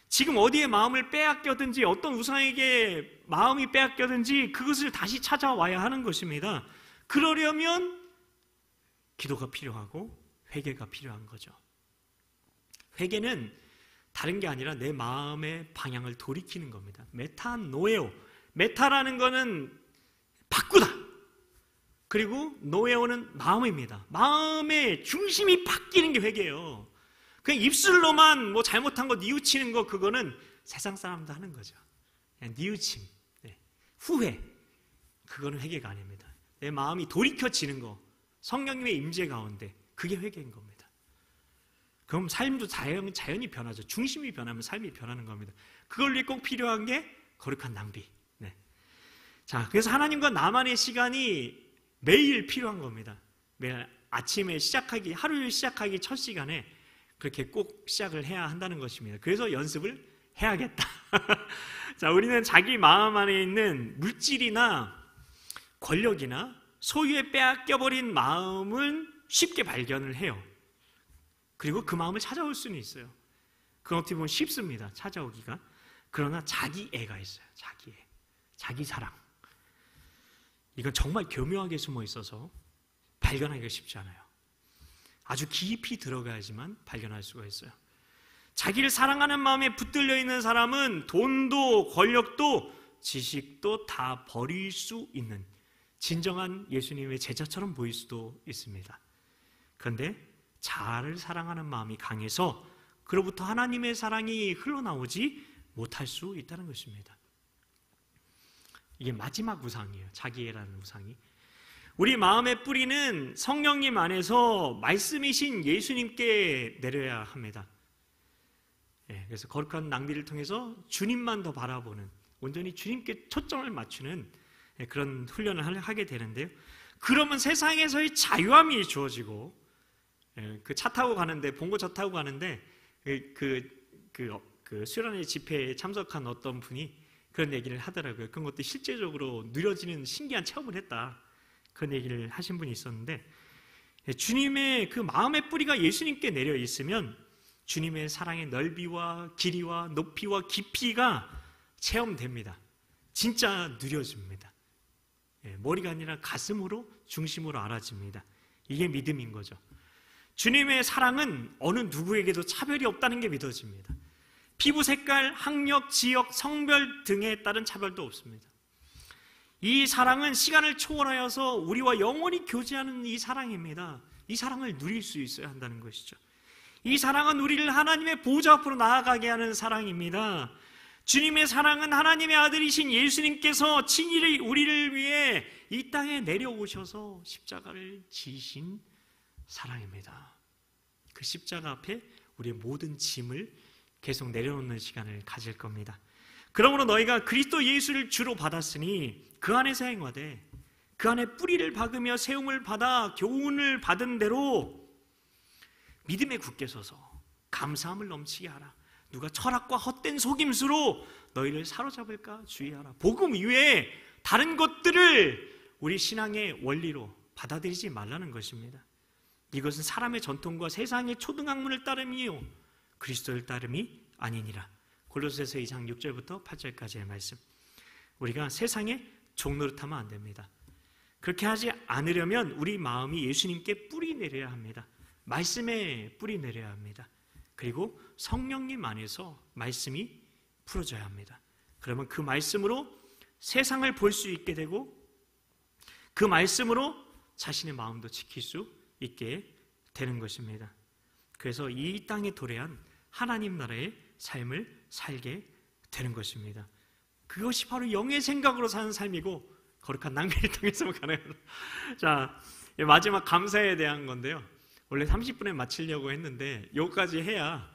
Speaker 6: 지금 어디에 마음을 빼앗겼든지 어떤 우상에게 마음이 빼앗겼든지 그것을 다시 찾아와야 하는 것입니다. 그러려면 기도가 필요하고 회개가 필요한 거죠. 회개는 다른 게 아니라 내 마음의 방향을 돌이키는 겁니다. 메타노에오. 메타라는 거는 바꾸다. 그리고 노에오는 마음입니다. 마음의 중심이 바뀌는 게 회개예요. 그냥 입술로만 뭐 잘못한 거 뉘우치는 거 그거는 세상 사람도 하는 거죠. 그냥 뉘우침, 후회. 그거는 회개가 아닙니다. 내 마음이 돌이켜지는 거, 성령님의 임재 가운데 그게 회개인 겁니다. 그럼 삶도 자연히 변하죠. 중심이 변하면 삶이 변하는 겁니다. 그걸 위해 꼭 필요한 게 거룩한 낭비. 자, 그래서 하나님과 나만의 시간이 매일 필요한 겁니다. 매일 아침에 하루를 시작하기 첫 시간에 그렇게 꼭 시작을 해야 한다는 것입니다. 그래서 연습을 해야겠다. 자, 우리는 자기 마음 안에 있는 물질이나 권력이나 소유에 빼앗겨버린 마음은 쉽게 발견을 해요. 그리고 그 마음을 찾아올 수는 있어요. 그건 어떻게 보면 쉽습니다, 찾아오기가. 그러나 자기 애가 있어요. 자기 애, 자기 사랑. 이건 정말 교묘하게 숨어 있어서 발견하기가 쉽지 않아요. 아주 깊이 들어가야지만 발견할 수가 있어요. 자기를 사랑하는 마음에 붙들려 있는 사람은 돈도 권력도 지식도 다 버릴 수 있는 진정한 예수님의 제자처럼 보일 수도 있습니다. 그런데 자아를 사랑하는 마음이 강해서 그로부터 하나님의 사랑이 흘러나오지 못할 수 있다는 것입니다. 이게 마지막 우상이에요. 자기애라는 우상이. 우리 마음의 뿌리는 성령님 안에서 말씀이신 예수님께 내려야 합니다. 그래서 거룩한 낭비를 통해서 주님만 더 바라보는, 온전히 주님께 초점을 맞추는 그런 훈련을 하게 되는데요. 그러면 세상에서의 자유함이 주어지고, 그 차 타고 가는데, 봉고차 타고 가는데 그 수련회 집회에 참석한 어떤 분이 그런 얘기를 하더라고요. 그런 것도 실제적으로 누려지는 신기한 체험을 했다, 그런 얘기를 하신 분이 있었는데, 주님의 그 마음의 뿌리가 예수님께 내려 있으면 주님의 사랑의 넓이와 길이와 높이와 깊이가 체험됩니다. 진짜 누려집니다. 머리가 아니라 가슴으로, 중심으로 알아집니다. 이게 믿음인 거죠. 주님의 사랑은 어느 누구에게도 차별이 없다는 게 믿어집니다. 피부 색깔, 학력, 지역, 성별 등에 따른 차별도 없습니다. 이 사랑은 시간을 초월하여서 우리와 영원히 교제하는 이 사랑입니다. 이 사랑을 누릴 수 있어야 한다는 것이죠. 이 사랑은 우리를 하나님의 보좌 앞으로 나아가게 하는 사랑입니다. 주님의 사랑은 하나님의 아들이신 예수님께서 친히 우리를 위해 이 땅에 내려오셔서 십자가를 지신 사랑입니다. 그 십자가 앞에 우리의 모든 짐을 계속 내려놓는 시간을 가질 겁니다. 그러므로 너희가 그리스도 예수를 주로 받았으니 그 안에서 행하되 그 안에 뿌리를 박으며 세움을 받아 교훈을 받은 대로 믿음에 굳게 서서 감사함을 넘치게 하라. 누가 철학과 헛된 속임수로 너희를 사로잡을까 주의하라. 복음 이외에 다른 것들을 우리 신앙의 원리로 받아들이지 말라는 것입니다. 이것은 사람의 전통과 세상의 초등학문을 따름이요 그리스도를 따름이 아니니라. 골로새서 2장 6절부터 8절까지의 말씀. 우리가 세상에 종노릇하면 안 됩니다. 그렇게 하지 않으려면 우리 마음이 예수님께 뿌리 내려야 합니다. 말씀에 뿌리 내려야 합니다. 그리고 성령님 안에서 말씀이 풀어져야 합니다. 그러면 그 말씀으로 세상을 볼 수 있게 되고 그 말씀으로 자신의 마음도 지킬 수 있게 되는 것입니다. 그래서 이 땅에 도래한 하나님 나라의 삶을 살게 되는 것입니다. 그것이 바로 영의 생각으로 사는 삶이고 거룩한 낭비를 통해서만 가능합니다. 자, 마지막 감사에 대한 건데요. 원래 30분에 마치려고 했는데 여기까지 해야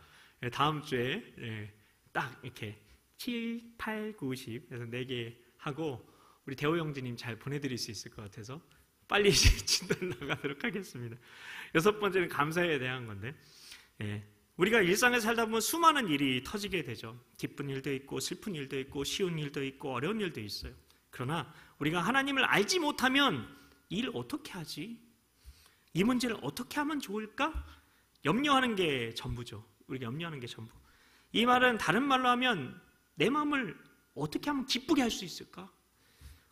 Speaker 6: 다음 주에 딱 이렇게 7, 8, 9, 10 그래서 4개 하고 우리 대호 형제님 잘 보내드릴 수 있을 것 같아서 빨리 진도를 나가도록 하겠습니다. 6번째는 감사에 대한 건데, 우리가 일상을 살다 보면 수많은 일이 터지게 되죠. 기쁜 일도 있고 슬픈 일도 있고 쉬운 일도 있고 어려운 일도 있어요. 그러나 우리가 하나님을 알지 못하면 일 어떻게 하지? 이 문제를 어떻게 하면 좋을까? 염려하는 게 전부죠. 우리가 염려하는 게 전부. 이 말은 다른 말로 하면 내 마음을 어떻게 하면 기쁘게 할 수 있을까?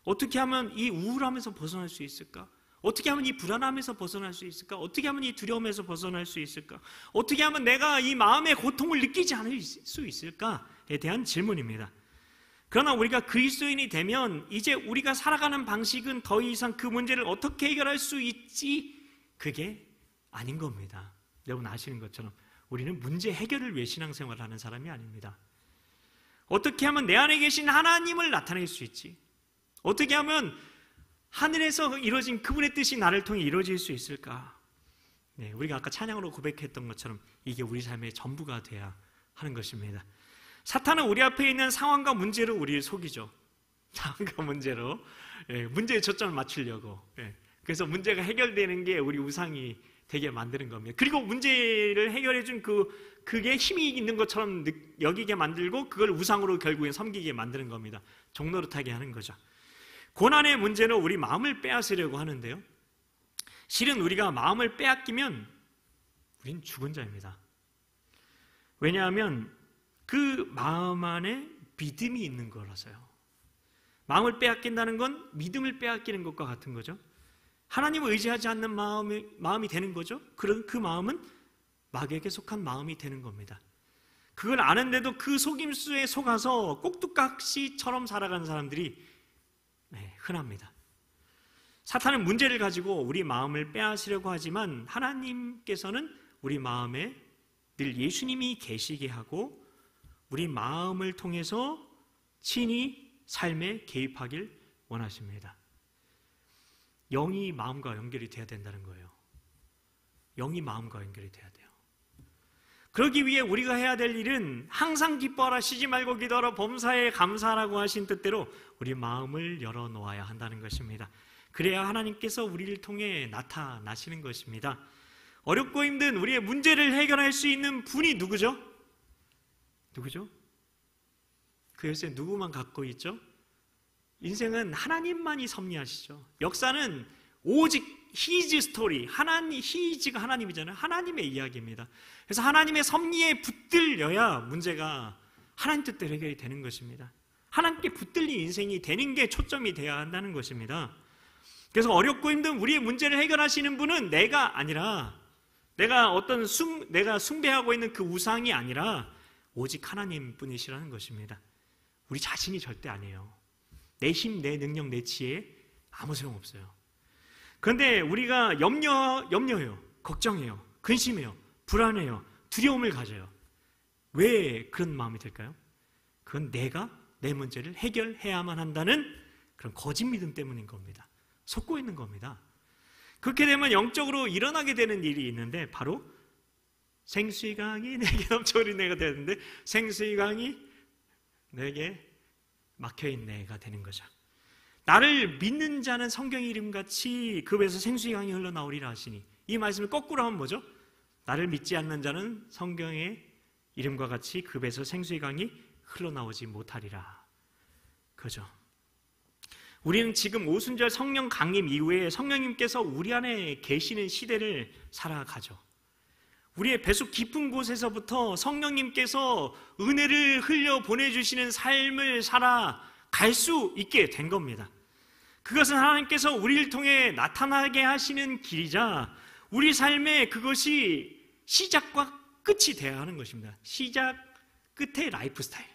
Speaker 6: 어떻게 하면 이 우울함에서 벗어날 수 있을까? 어떻게 하면 이 불안함에서 벗어날 수 있을까? 어떻게 하면 이 두려움에서 벗어날 수 있을까? 어떻게 하면 내가 이 마음의 고통을 느끼지 않을 수 있을까에 대한 질문입니다. 그러나 우리가 그리스도인이 되면 이제 우리가 살아가는 방식은 더 이상 그 문제를 어떻게 해결할 수 있지? 그게 아닌 겁니다. 여러분 아시는 것처럼 우리는 문제 해결을 위해 신앙생활을 하는 사람이 아닙니다. 어떻게 하면 내 안에 계신 하나님을 나타낼 수 있지? 어떻게 하면 하늘에서 이루어진 그분의 뜻이 나를 통해 이루어질 수 있을까? 우리가 아까 찬양으로 고백했던 것처럼 이게 우리 삶의 전부가 돼야 하는 것입니다. 사탄은 우리 앞에 있는 상황과 문제로 우리를 속이죠. 상황과 문제로 문제에 초점을 맞추려고. 그래서 문제가 해결되는 게 우리 우상이 되게 만드는 겁니다. 그리고 문제를 해결해 준 그게 힘이 있는 것처럼 여기게 만들고 그걸 우상으로 결국엔 섬기게 만드는 겁니다. 종노릇하게 하는 거죠. 고난의 문제는 우리 마음을 빼앗으려고 하는데요, 실은 우리가 마음을 빼앗기면 우린 죽은 자입니다. 왜냐하면 그 마음 안에 믿음이 있는 거라서요. 마음을 빼앗긴다는 건 믿음을 빼앗기는 것과 같은 거죠. 하나님을 의지하지 않는 마음이 되는 거죠. 그런 그 마음은 마귀에게 속한 마음이 되는 겁니다. 그걸 아는데도 그 속임수에 속아서 꼭두각시처럼 살아가는 사람들이 흔합니다. 사탄은 문제를 가지고 우리 마음을 빼앗으려고 하지만 하나님께서는 우리 마음에 늘 예수님이 계시게 하고 우리 마음을 통해서 친히 삶에 개입하길 원하십니다. 영이 마음과 연결이 돼야 된다는 거예요. 영이 마음과 연결이 돼야 돼요. 그러기 위해 우리가 해야 될 일은 항상 기뻐하라, 쉬지 말고 기도하라, 범사에 감사하라고 하신 뜻대로 우리 마음을 열어놓아야 한다는 것입니다. 그래야 하나님께서 우리를 통해 나타나시는 것입니다. 어렵고 힘든 우리의 문제를 해결할 수 있는 분이 누구죠? 누구죠? 그 열쇠 누구만 갖고 있죠? 인생은 하나님만이 섭리하시죠. 역사는 오직 His story, Hs가 하나님이잖아요. 하나님의 이야기입니다. 그래서 하나님의 섭리에 붙들려야 문제가 하나님 뜻대로 해결이 되는 것입니다. 하나님께 붙들린 인생이 되는 게 초점이 되어야 한다는 것입니다. 그래서 어렵고 힘든 우리의 문제를 해결하시는 분은 내가 아니라, 내가 숭배하고 있는 그 우상이 아니라 오직 하나님 뿐이시라는 것입니다. 우리 자신이 절대 아니에요. 내 힘, 내 능력, 내 지혜 아무 소용 없어요. 그런데 우리가 염려해요, 걱정해요, 근심해요, 불안해요, 두려움을 가져요. 왜 그런 마음이 들까요? 그건 내가 내 문제를 해결해야만 한다는 그런 거짓 믿음 때문인 겁니다. 속고 있는 겁니다. 그렇게 되면 영적으로 일어나게 되는 일이 있는데 바로 생수의 강이 내게 넘쳐 흐르네가 되는데 생수의 강이 내게 막혀있네가 되는 거죠. 나를 믿는 자는 성경의 이름같이 그 배에서 생수의 강이 흘러나오리라 하시니, 이 말씀을 거꾸로 하면 뭐죠? 나를 믿지 않는 자는 성경의 이름과 같이 그 배에서 생수의 강이 흘러나오지 못하리라. 그죠? 우리는 지금 오순절 성령 강림 이후에 성령님께서 우리 안에 계시는 시대를 살아가죠. 우리의 배속 깊은 곳에서부터 성령님께서 은혜를 흘려 보내주시는 삶을 살아갈 수 있게 된 겁니다. 그것은 하나님께서 우리를 통해 나타나게 하시는 길이자 우리 삶에 그것이 시작과 끝이 되어야 하는 것입니다. 시작, 끝의 라이프 스타일.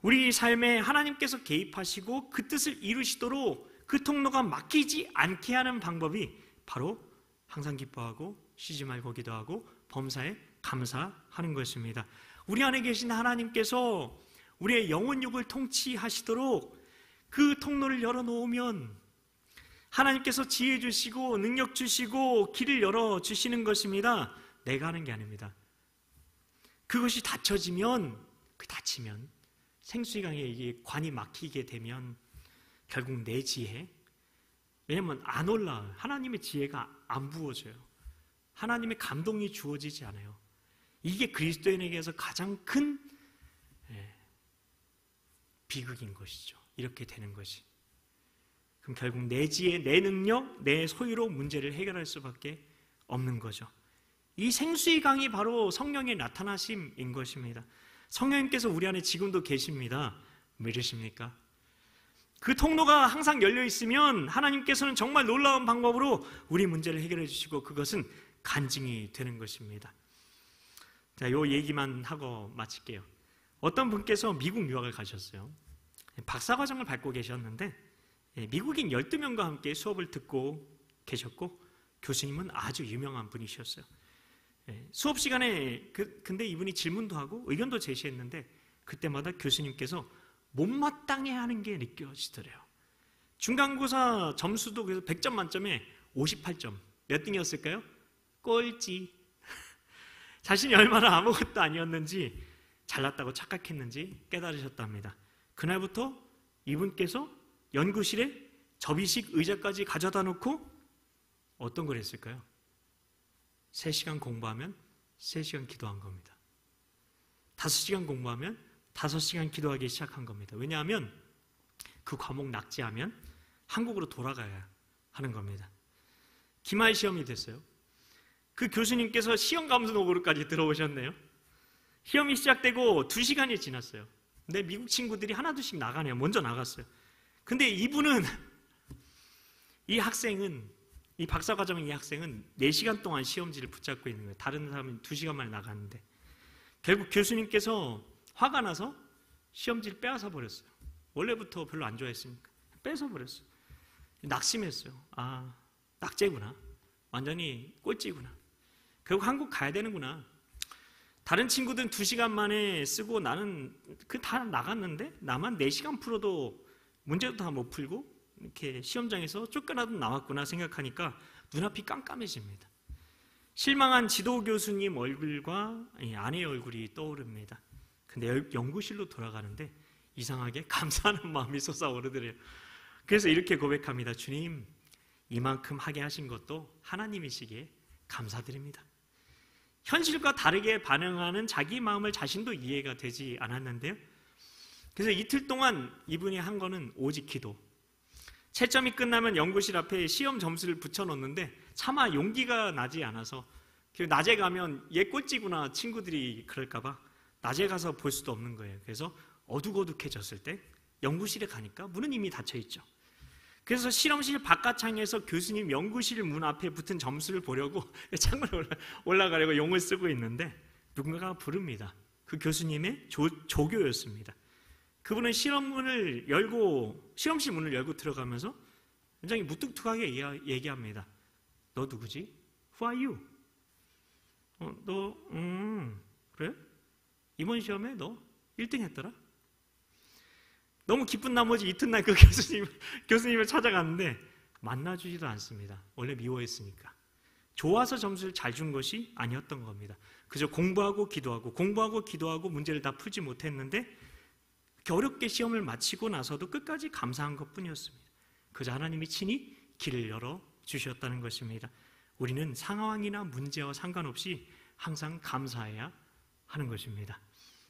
Speaker 6: 우리 삶에 하나님께서 개입하시고 그 뜻을 이루시도록 그 통로가 막히지 않게 하는 방법이 바로 항상 기뻐하고 쉬지 말고 기도하고 범사에 감사하는 것입니다. 우리 안에 계신 하나님께서 우리의 영혼육을 통치하시도록 그 통로를 열어놓으면 하나님께서 지혜 주시고 능력 주시고 길을 열어주시는 것입니다. 내가 하는 게 아닙니다. 그것이 닫혀지면, 닫히면 생수의 강에 이게 관이 막히게 되면 결국 내 지혜, 왜냐하면 안 올라와요. 하나님의 지혜가 안 부어져요. 하나님의 감동이 주어지지 않아요. 이게 그리스도인에게서 가장 큰 비극인 것이죠. 이렇게 되는 것이. 그럼 결국 내 지혜, 내 능력, 내 소유로 문제를 해결할 수밖에 없는 거죠. 이 생수의 강이 바로 성령의 나타나심인 것입니다. 성령님께서 우리 안에 지금도 계십니다. 믿으십니까? 그 통로가 항상 열려 있으면 하나님께서는 정말 놀라운 방법으로 우리 문제를 해결해 주시고 그것은 간증이 되는 것입니다. 자, 요 얘기만 하고 마칠게요. 어떤 분께서 미국 유학을 가셨어요. 박사과정을 밟고 계셨는데 미국인 12명과 함께 수업을 듣고 계셨고 교수님은 아주 유명한 분이셨어요. 수업 시간에 근데 이분이 질문도 하고 의견도 제시했는데 그때마다 교수님께서 못마땅해 하는 게 느껴지더래요. 중간고사 점수도 그래서 100점 만점에 58점. 몇 등이었을까요? 꼴찌. 자신이 얼마나 아무것도 아니었는지, 잘났다고 착각했는지 깨달으셨답니다. 그날부터 이분께서 연구실에 접이식 의자까지 가져다 놓고 어떤 걸 했을까요? 3시간 공부하면 3시간 기도한 겁니다. 5시간 공부하면 5시간 기도하기 시작한 겁니다. 왜냐하면 그 과목 낙제하면 한국으로 돌아가야 하는 겁니다. 기말 시험이 됐어요. 그 교수님께서 시험 감수 도구로까지 들어오셨네요. 시험이 시작되고 2시간이 지났어요. 근데 미국 친구들이 하나둘씩 나가네요. 먼저 나갔어요. 근데 이분은, 이 박사과정 이 학생은 4시간 동안 시험지를 붙잡고 있는 거예요. 다른 사람은 2시간 만에 나갔는데 결국 교수님께서 화가 나서 시험지를 빼앗아 버렸어요. 원래부터 별로 안 좋아했으니까 뺏어 버렸어요. 낙심했어요. 아, 낙제구나. 완전히 꼴찌구나. 결국 한국 가야 되는구나. 다른 친구들은 2시간 만에 쓰고 나는 다 나갔는데 나만 4시간 풀어도 문제도 다 못 풀고 이렇게 시험장에서 쫓겨나도 나왔구나 생각하니까 눈앞이 깜깜해집니다. 실망한 지도 교수님 얼굴과 아내의 얼굴이 떠오릅니다. 근데 연구실로 돌아가는데 이상하게 감사하는 마음이 솟아오르더래요. 그래서 이렇게 고백합니다. 주님, 이만큼 하게 하신 것도 하나님이시기에 감사드립니다. 현실과 다르게 반응하는 자기 마음을 자신도 이해가 되지 않았는데요. 그래서 이틀 동안 이분이 한 거는 오직 기도. 채점이 끝나면 연구실 앞에 시험 점수를 붙여놓는데 차마 용기가 나지 않아서 낮에 가면 얘 꼴찌구나 친구들이 그럴까봐 낮에 가서 볼 수도 없는 거예요. 그래서 어둑어둑해졌을 때 연구실에 가니까 문은 이미 닫혀있죠. 그래서 실험실 바깥창에서 교수님 연구실 문 앞에 붙은 점수를 보려고 창문에 올라가려고 용을 쓰고 있는데 누군가가 부릅니다. 그 교수님의 조교였습니다. 그분은 실험실 문을 열고 들어가면서 굉장히 무뚝뚝하게 얘기합니다. 너 누구지? Who are you? 그래? 이번 시험에 너 1등 했더라? 너무 기쁜 나머지 이튿날 그 교수님을 찾아갔는데 만나주지도 않습니다. 원래 미워했으니까. 좋아서 점수를 잘 준 것이 아니었던 겁니다. 그저 공부하고 기도하고 문제를 다 풀지 못했는데 어렵게 시험을 마치고 나서도 끝까지 감사한 것뿐이었습니다. 그저 하나님이 친히 길을 열어주셨다는 것입니다. 우리는 상황이나 문제와 상관없이 항상 감사해야 하는 것입니다.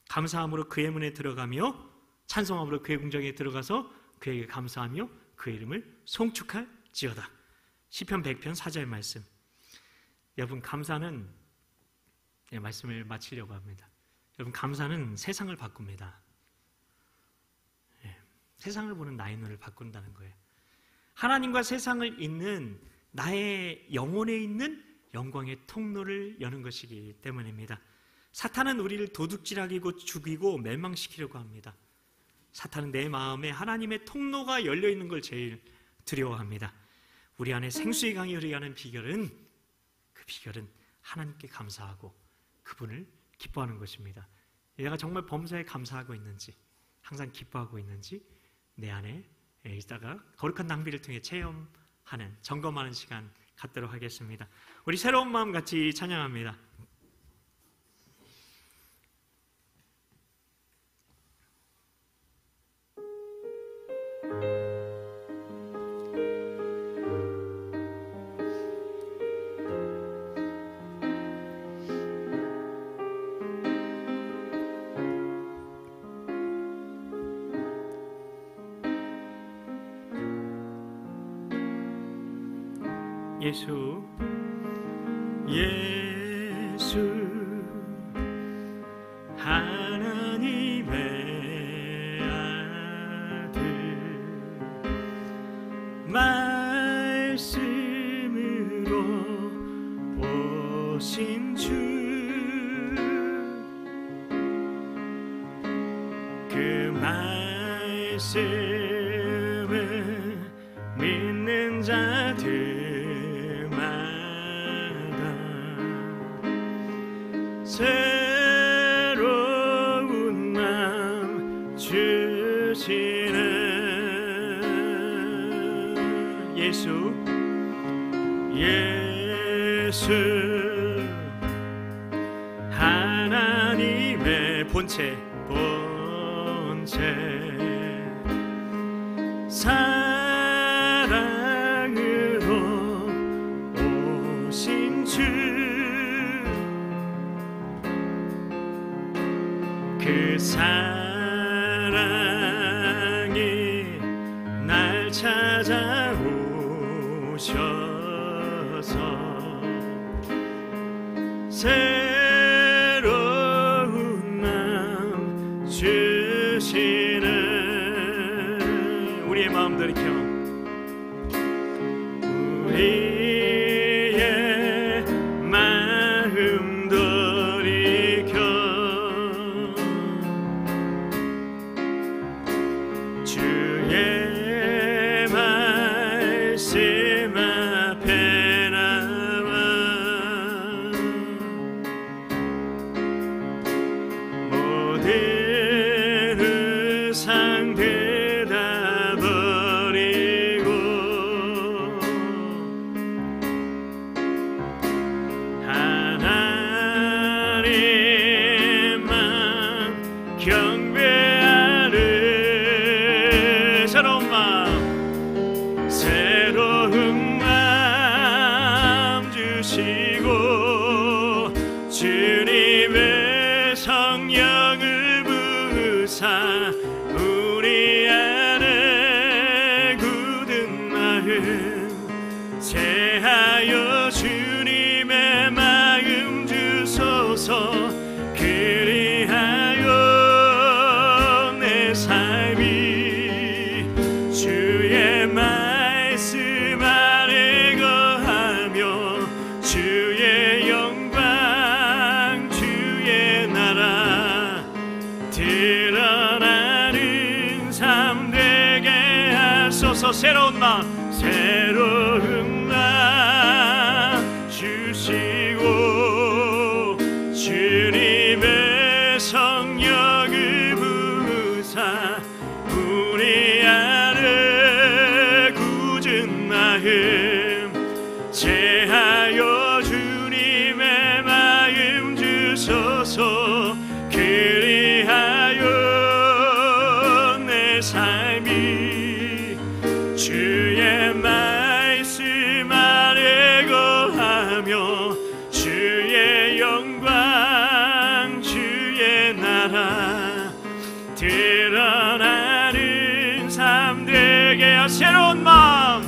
Speaker 6: 감사함으로 그의 문에 들어가며 찬송함으로 그의 궁정에 들어가서 그에게 감사하며 그의 이름을 송축할지어다. 시편 100편 4절 말씀. 여러분, 감사는 말씀을 마치려고 합니다. 여러분, 감사는 세상을 바꿉니다. 세상을 보는 나의 눈을 바꾼다는 거예요. 하나님과 세상을 잇는 나의 영혼에 있는 영광의 통로를 여는 것이기 때문입니다. 사탄은 우리를 도둑질하고 죽이고 멸망시키려고 합니다. 사탄은 내 마음에 하나님의 통로가 열려있는 걸 제일 두려워합니다. 우리 안에 생수의 강이 흐르게 하는 비결은 하나님께 감사하고 그분을 기뻐하는 것입니다. 내가 정말 범사에 감사하고 있는지, 항상 기뻐하고 있는지 내 안에 있다가 거룩한 낭비를 통해 체험하는, 점검하는 시간 갖도록 하겠습니다. 우리 새로운 마음 같이 찬양합니다. 예수 하나님의 아들 말씀으로 오신 주 그 말씀을 믿는 자들 새로운 마음 주시는 예수 하나님의 본체 사랑의 사랑이 날 찾아오셔서 새로운 마음 주시는 우리의 마음 돌이켜 우리의 마음 돌이켜 주의 말씀 앞에 나와 모든 의상들 다 버리고 하나님만 경배하는 새로운 마음 주시고 주님의 성령을 부으사 우리 안에 굳은 마음 제하여 주님의 마음 주소서 그리하여 내 삶이 주의 말씀 안에 거하며 주의 영광 주의 나라 드러나는 삶 되게 하소서 새로운 마음 주시고 주님의 성령을 부으사 우리 안에 굳은 마음 제하여 주님의 마음 주소서 그리하여 내 삶이 주의 말씀 안에 거하며 주의 영광 주의 나라 드러나는 삶 되게 하여 새로운 마음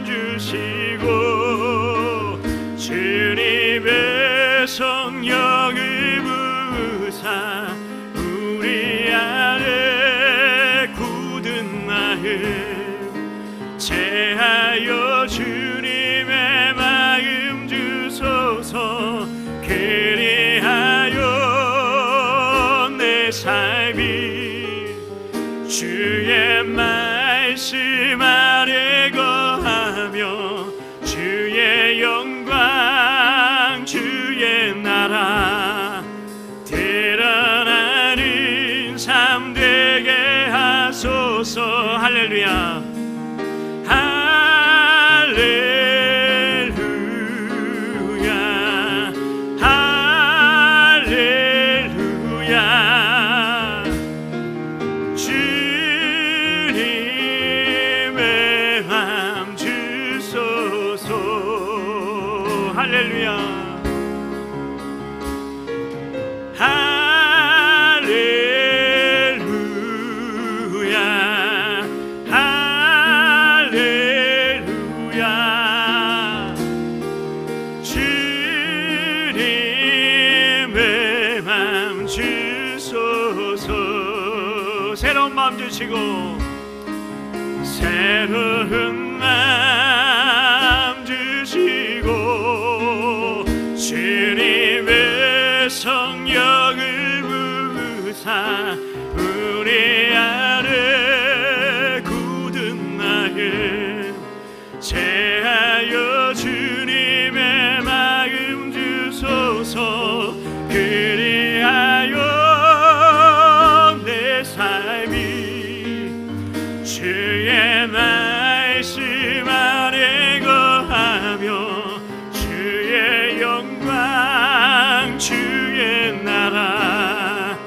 Speaker 6: 주시고 주님의 성령을 부으사 우리 안에 굳은 마음 제하여 주님의 마음 주소서 그리하여 내 삶이 주의 말씀 안에 거하며 주의 영광 주의 나라 드러나는 삶 되게 하소서 할렐루야 할렐루야 할렐루야 주님의 마음 주소서 할렐루야 할렐루야 할렐루야 주님의 마음 주소서 새로운 마음 주시고 새로운 마음 주시고 주님의 성령을 부으사 우리 안에 굳은 마음 제하여 주님의 마음 주소서 그리하여 내 삶이 주의 말씀 안에 거하며 주의 영광 주의 나라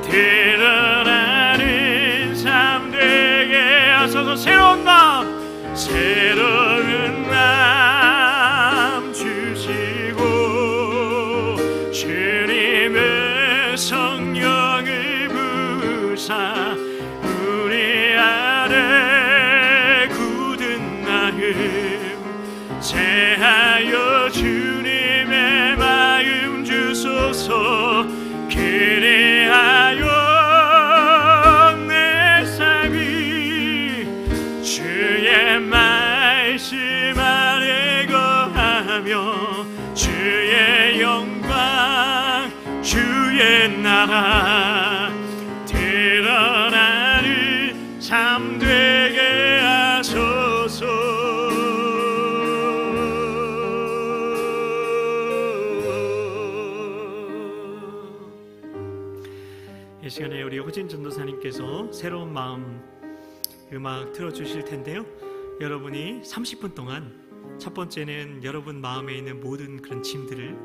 Speaker 6: 드러나는 삶 되게 하소서 새로운 마음 주시고 주의 말씀 안에 거하며 주의 영광 주의 나라 드러나는 삶 되게 하소서. 이 시간에 우리 호진 전도사님께서 새로운 마음 음악 틀어주실 텐데요, 여러분이 30분 동안 첫 번째는 여러분 마음에 있는 모든 그런 짐들을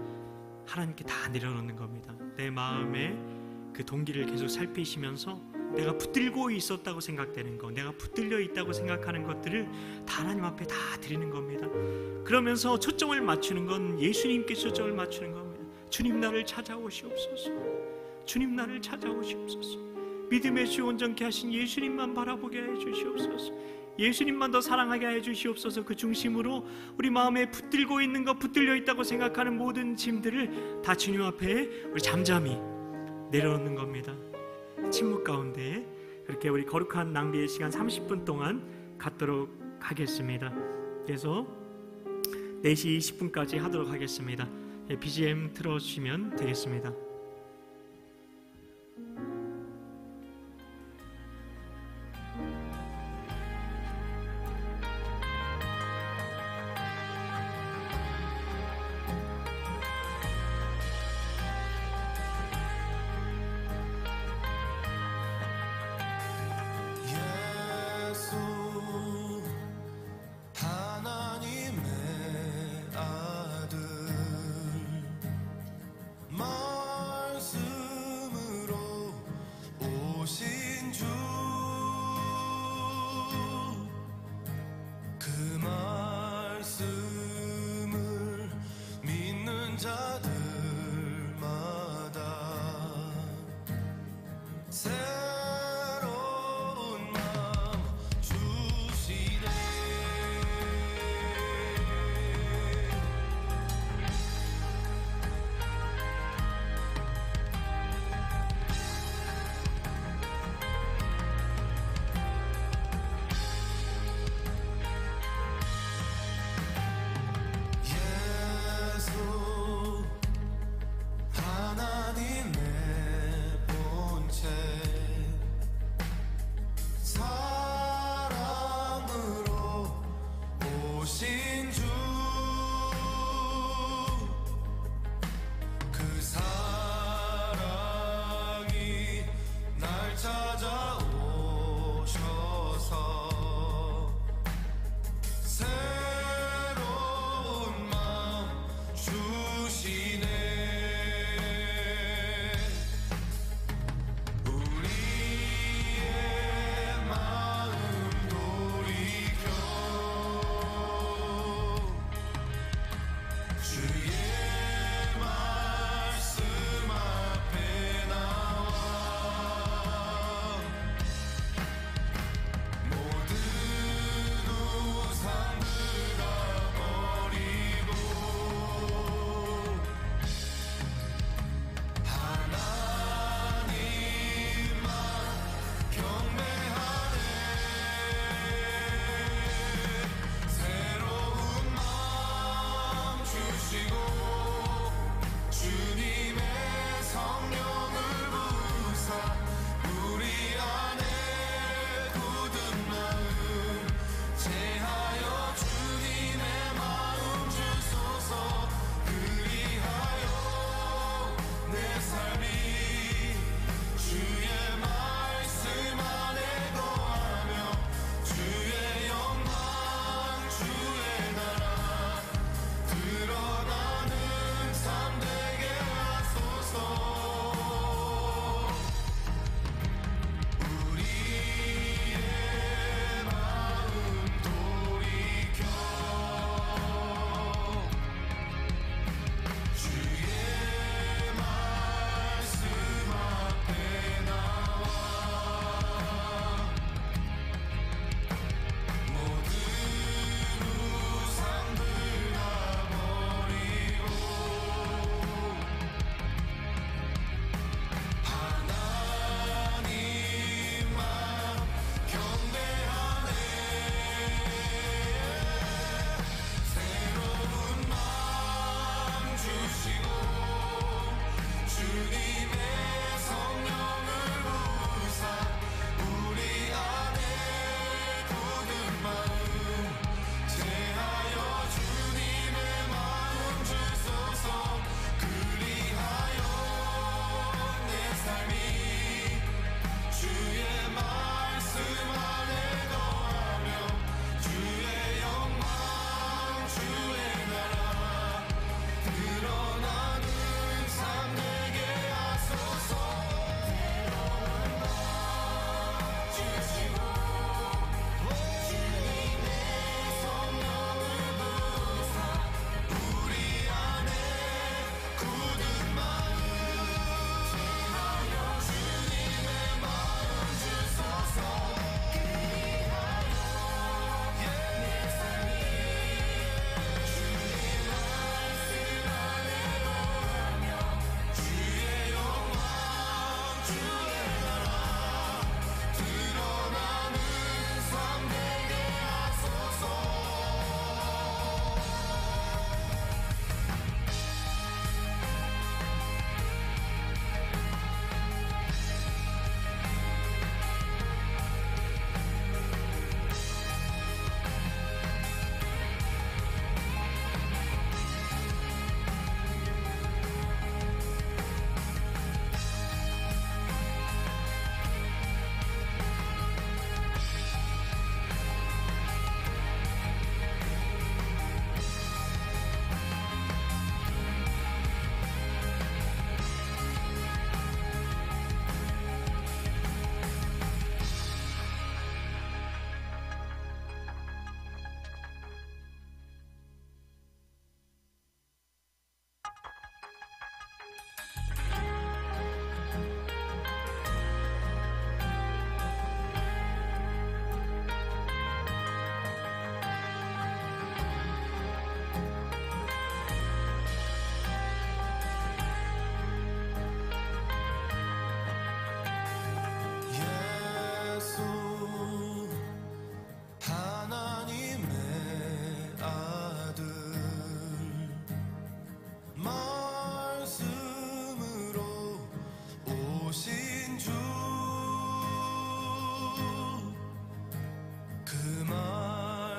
Speaker 6: 하나님께 다 내려놓는 겁니다. 내 마음에 그 동기를 계속 살피시면서 내가 붙들고 있었다고 생각되는 것, 내가 붙들려 있다고 생각하는 것들을 다 하나님 앞에 다 드리는 겁니다. 그러면서 초점을 맞추는 건 예수님께 초점을 맞추는 겁니다. 주님 나를 찾아오시옵소서. 주님 나를 찾아오시옵소서. 믿음의 주 온전케 하신 예수님만 바라보게 해 주시옵소서. 예수님만 더 사랑하게 해 주시옵소서. 그 중심으로 우리 마음에 붙들고 있는 것, 붙들려 있다고 생각하는 모든 짐들을 다 주님 앞에 우리 잠잠히 내려놓는 겁니다. 침묵 가운데 그렇게 우리 거룩한 낭비의 시간 30분 동안 갖도록 하겠습니다. 그래서 4시 20분까지 하도록 하겠습니다. BGM 틀어주시면 되겠습니다.
Speaker 2: 말씀으로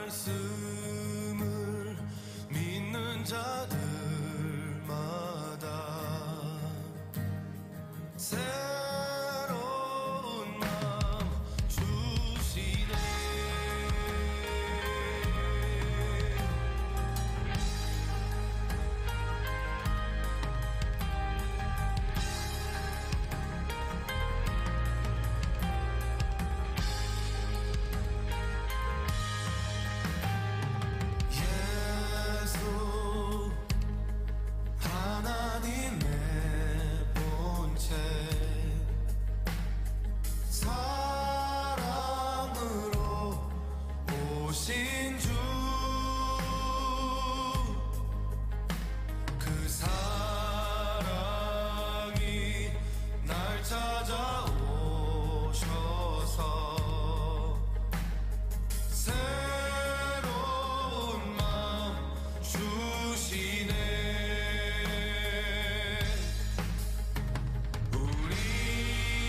Speaker 2: 말씀을 믿는 자들마다 새로운 마음 주시네. 예수 하나님의 본체 사랑으로 오신 주 그 사랑이 날 찾아오셔서 새로운 마음 주시네.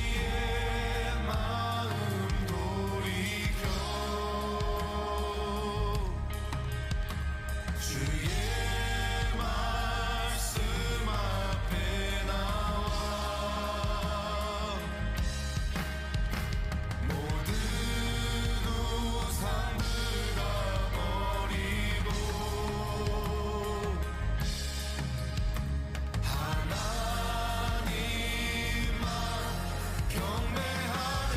Speaker 2: 우리의 마음 돌이켜 주의 말씀 앞에 나와 모든 우상들 다 버리고 하나님만 경배하네.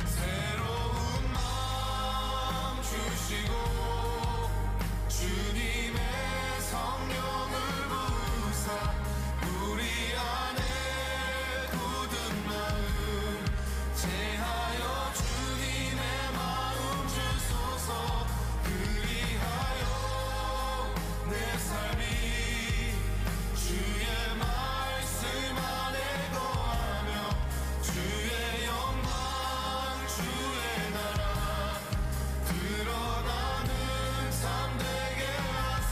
Speaker 2: 새로운 마음 주시고 주님의 성령을 부으사 우리 안에 굳은 마음 제하여 주님의 마음 주소서. 그리하여 내 삶이 주의 말씀 안에 거하며 주의 영광 주의 나라 드러나는 삶 되게 하소서.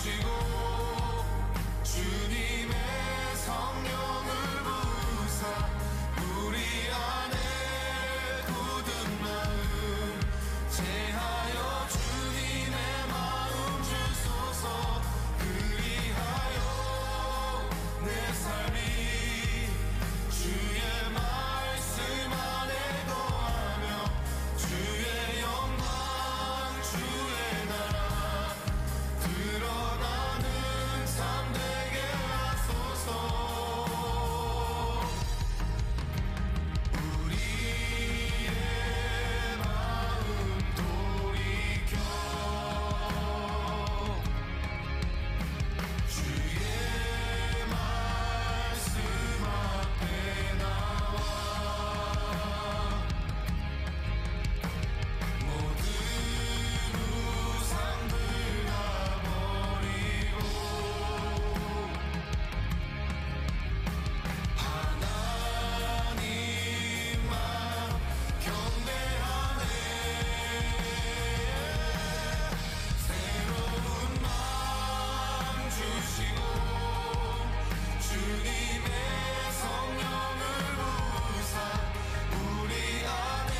Speaker 2: 주시고 주님의 성령을 부으사 우리 안에 굳은 마음 제하여 주님의 마음 주소서. 그리하여 내 삶이 주의 말씀 안에 거하며 주의 영광 주의 나라 드러나는 삶 되게 하소서. 우리의 마음 돌이켜 주의 말씀 앞에 나와 모든 우상들 다 버리고 하나님만 경배하네. 새로운 마음 주시고 주님의 성령을 부으사 우리 안에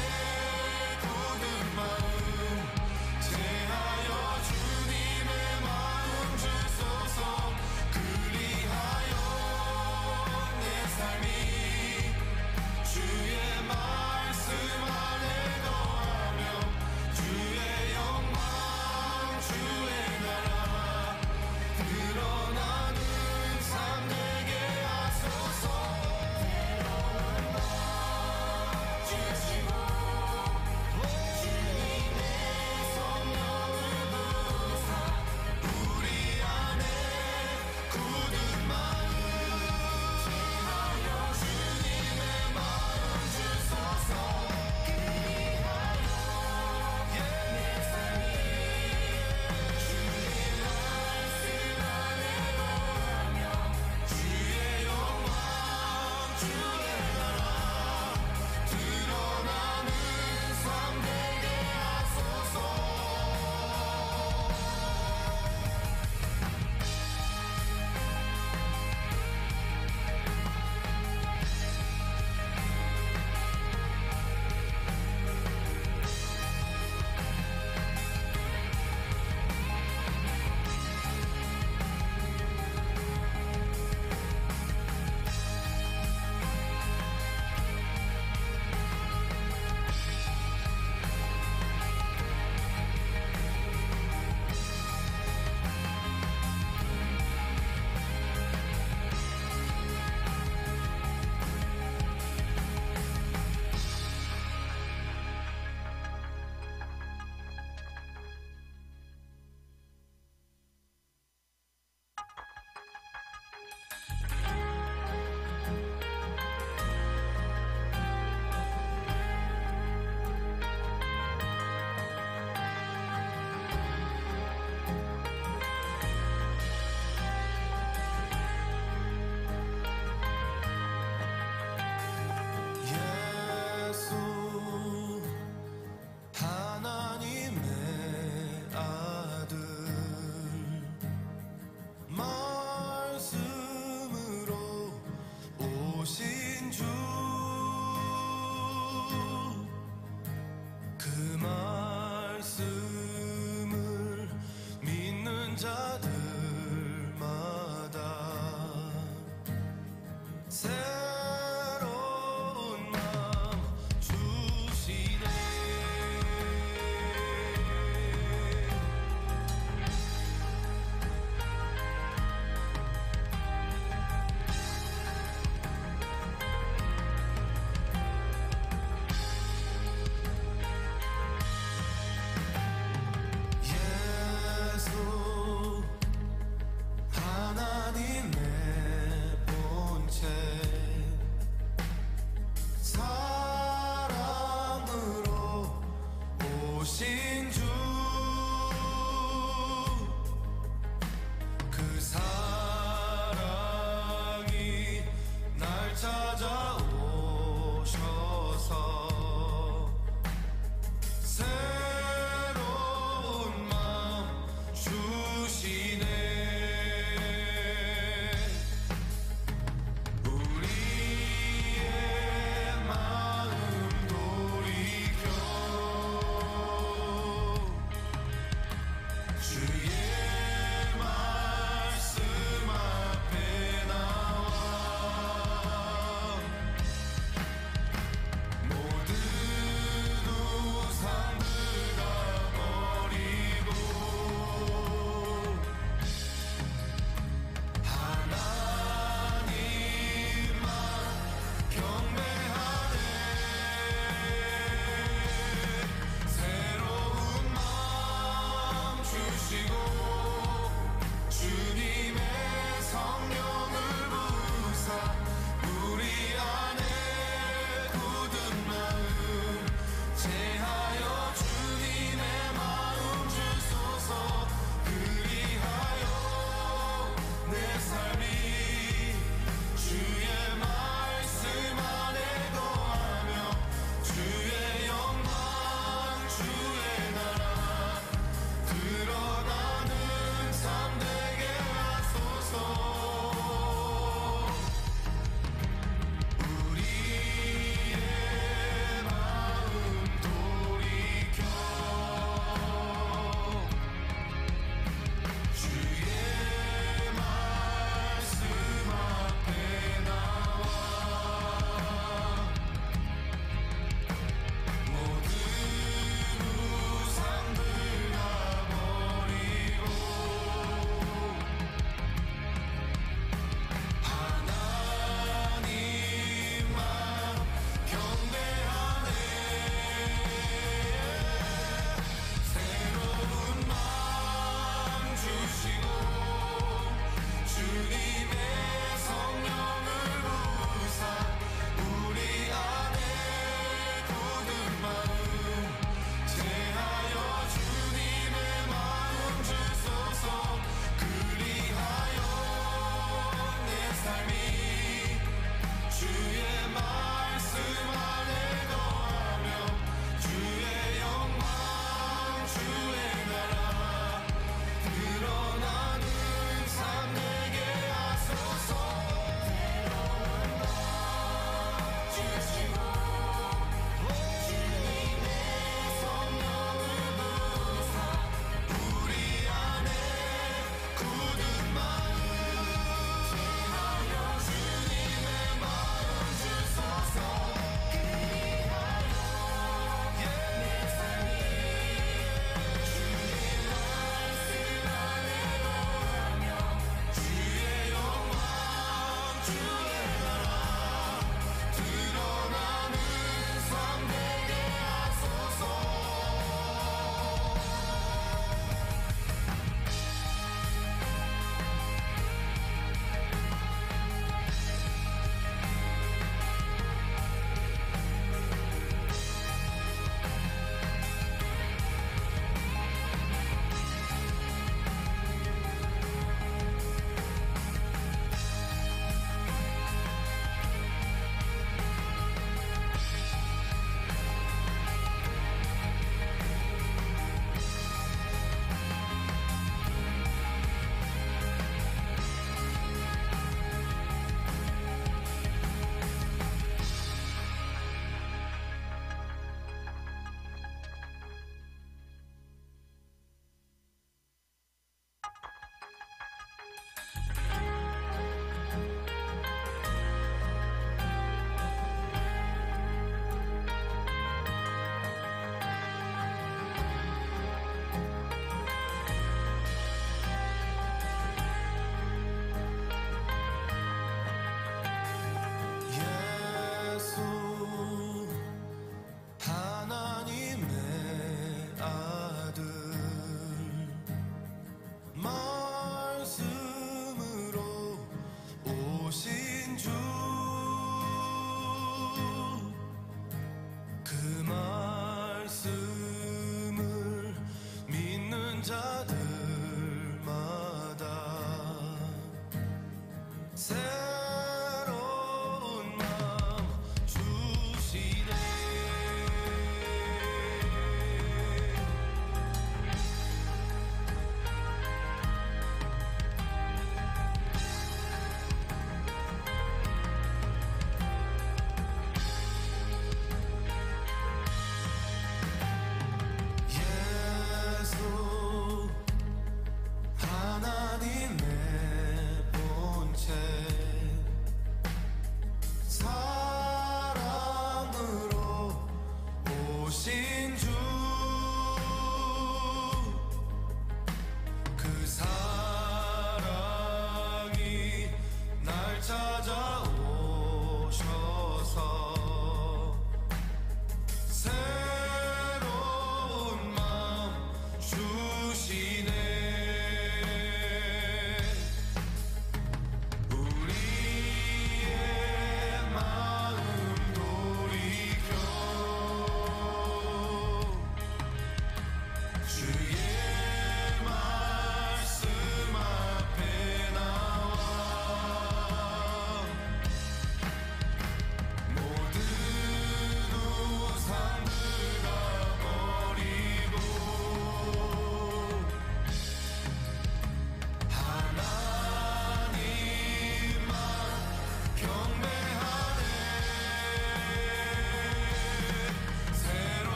Speaker 2: 굳은 마음 제하여 주님의 마음 주소서. 그리하여 내 삶이 주의 말씀 안에 거하며 주의 영광 주의 나라 드러나는 삶 되게 하소서. 주시고 주님의 성령을 부으사 우리 안에 굳은 마음 제하여 주님의 마음 주소서. 그리하여 내 삶이 주의 말씀 안에 거하며 주의 영광 주의 나라 드러나는 삶 되게 하소서. 예수 하나님의 아들 말씀으로 오신 주 그 말씀을 믿는 자들마다 새로운 마음 주시네. 예수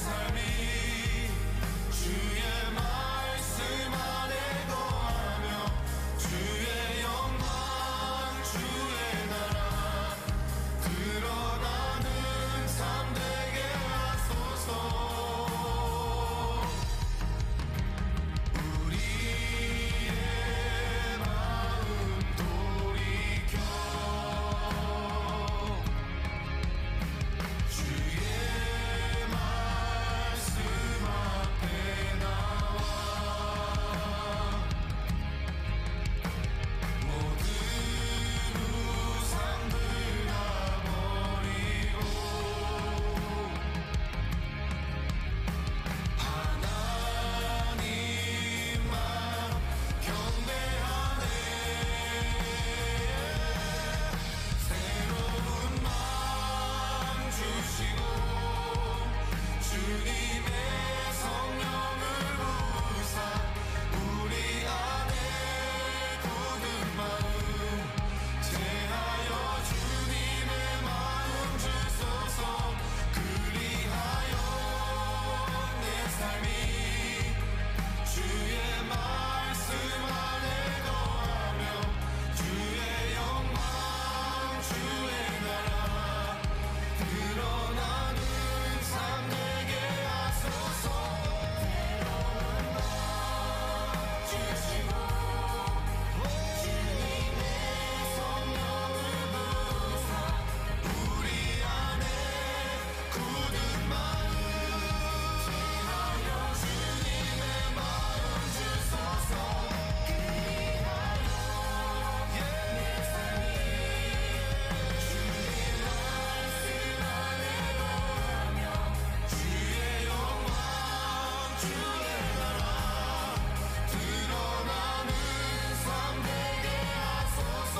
Speaker 2: 삶이 주의 말씀 안에 거하며 주의 영광 주의 나라 드러나는 삶 되게 하소서. 우리의 마음 돌이켜 주의 말씀 앞에 나와 모든 우상들 다 버리고 하나님만 경배하네. 새로운 마음 주시고 주님의 성령을 부으사 우리 안에 굳은 마음 제하여 주님의 마음 주소서. 그리하여 내 삶이 주의 말씀 안에 거하며 주의 영광 주의 나라 드러나는 삶 되게 하소서. 주시고 주님의 성령을 부으사 우리 안에 굳은 마음 제하여 주님의 마음 주소서. 그리하여 내 삶이 주의 말씀 안에 거하며 주의 영광 주의 나라 드러나는 삶 되게 하소서.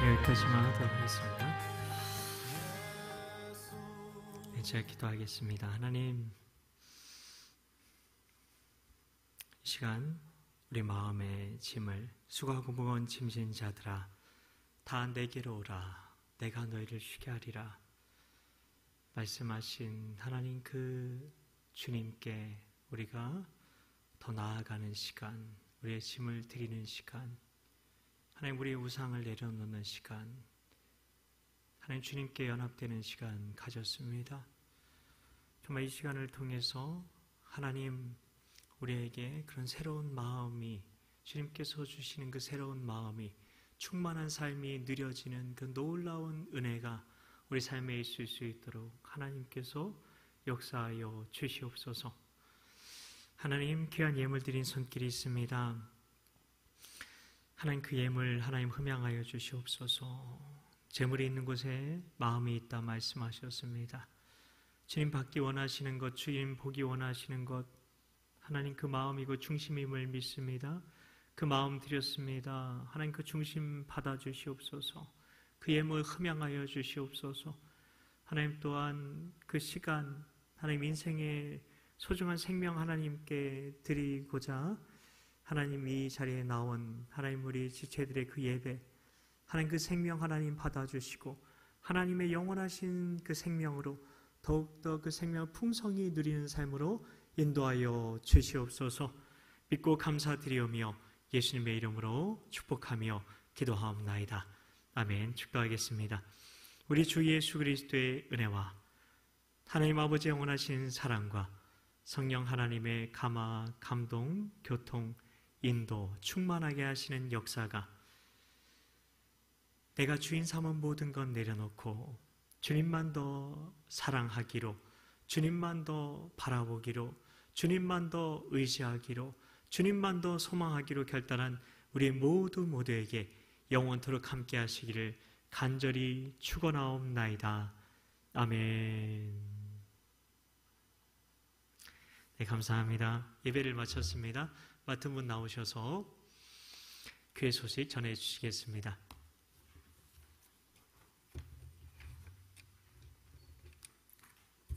Speaker 6: 여기까지만 하도록 하겠습니다. 제가 기도하겠습니다. 하나님, 이 시간 우리 마음의 짐을 수고하고 무거운 짐진 자들아 다 내게로 오라. 내가 너희를 쉬게 하리라. 말씀하신 하나님 그 주님께 우리가 더 나아가는 시간, 우리의 짐을 드리는 시간, 하나님 우리의 우상을 내려놓는 시간, 하나님 주님께 연합되는 시간 가졌습니다. 정말 이 시간을 통해서 하나님 우리에게 그런 새로운 마음이, 주님께서 주시는 그 새로운 마음이, 충만한 삶이 누려지는 그 놀라운 은혜가 우리 삶에 있을 수 있도록 하나님께서 역사하여 주시옵소서. 하나님, 귀한 예물 드린 손길이 있습니다. 하나님 그 예물 하나님 흠양하여 주시옵소서. 재물이 있는 곳에 마음이 있다 말씀하셨습니다. 주님 받기 원하시는 것, 주님 보기 원하시는 것, 하나님 그 마음이고 중심임을 믿습니다. 그 마음 드렸습니다. 하나님 그 중심 받아 주시옵소서. 그 예물 흠양하여 주시옵소서. 하나님 또한 그 시간, 하나님 인생의 소중한 생명 하나님께 드리고자 하나님 이 자리에 나온 하나님 우리 지체들의 그 예배, 하나님 그 생명 하나님 받아주시고 하나님의 영원하신 그 생명으로 더욱더 그 생명을 풍성히 누리는 삶으로 인도하여 주시옵소서. 믿고 감사드리오며 예수님의 이름으로 축복하며 기도하옵나이다. 아멘. 축도하겠습니다. 우리 주 예수 그리스도의 은혜와 하나님 아버지의 영원하신 사랑과 성령 하나님의 감화, 감동, 교통, 인도, 충만하게 하시는 역사가 내가 주인 삼은 모든 것 내려놓고 주님만 더 사랑하기로, 주님만 더 바라보기로, 주님만 더 의지하기로, 주님만 더 소망하기로 결단한 우리 모두에게 영원토록 함께 하시기를 간절히 축원하옵나이다. 아멘. 네, 감사합니다. 예배를 마쳤습니다. 맡은 분 나오셔서 교회 소식 전해 주시겠습니다.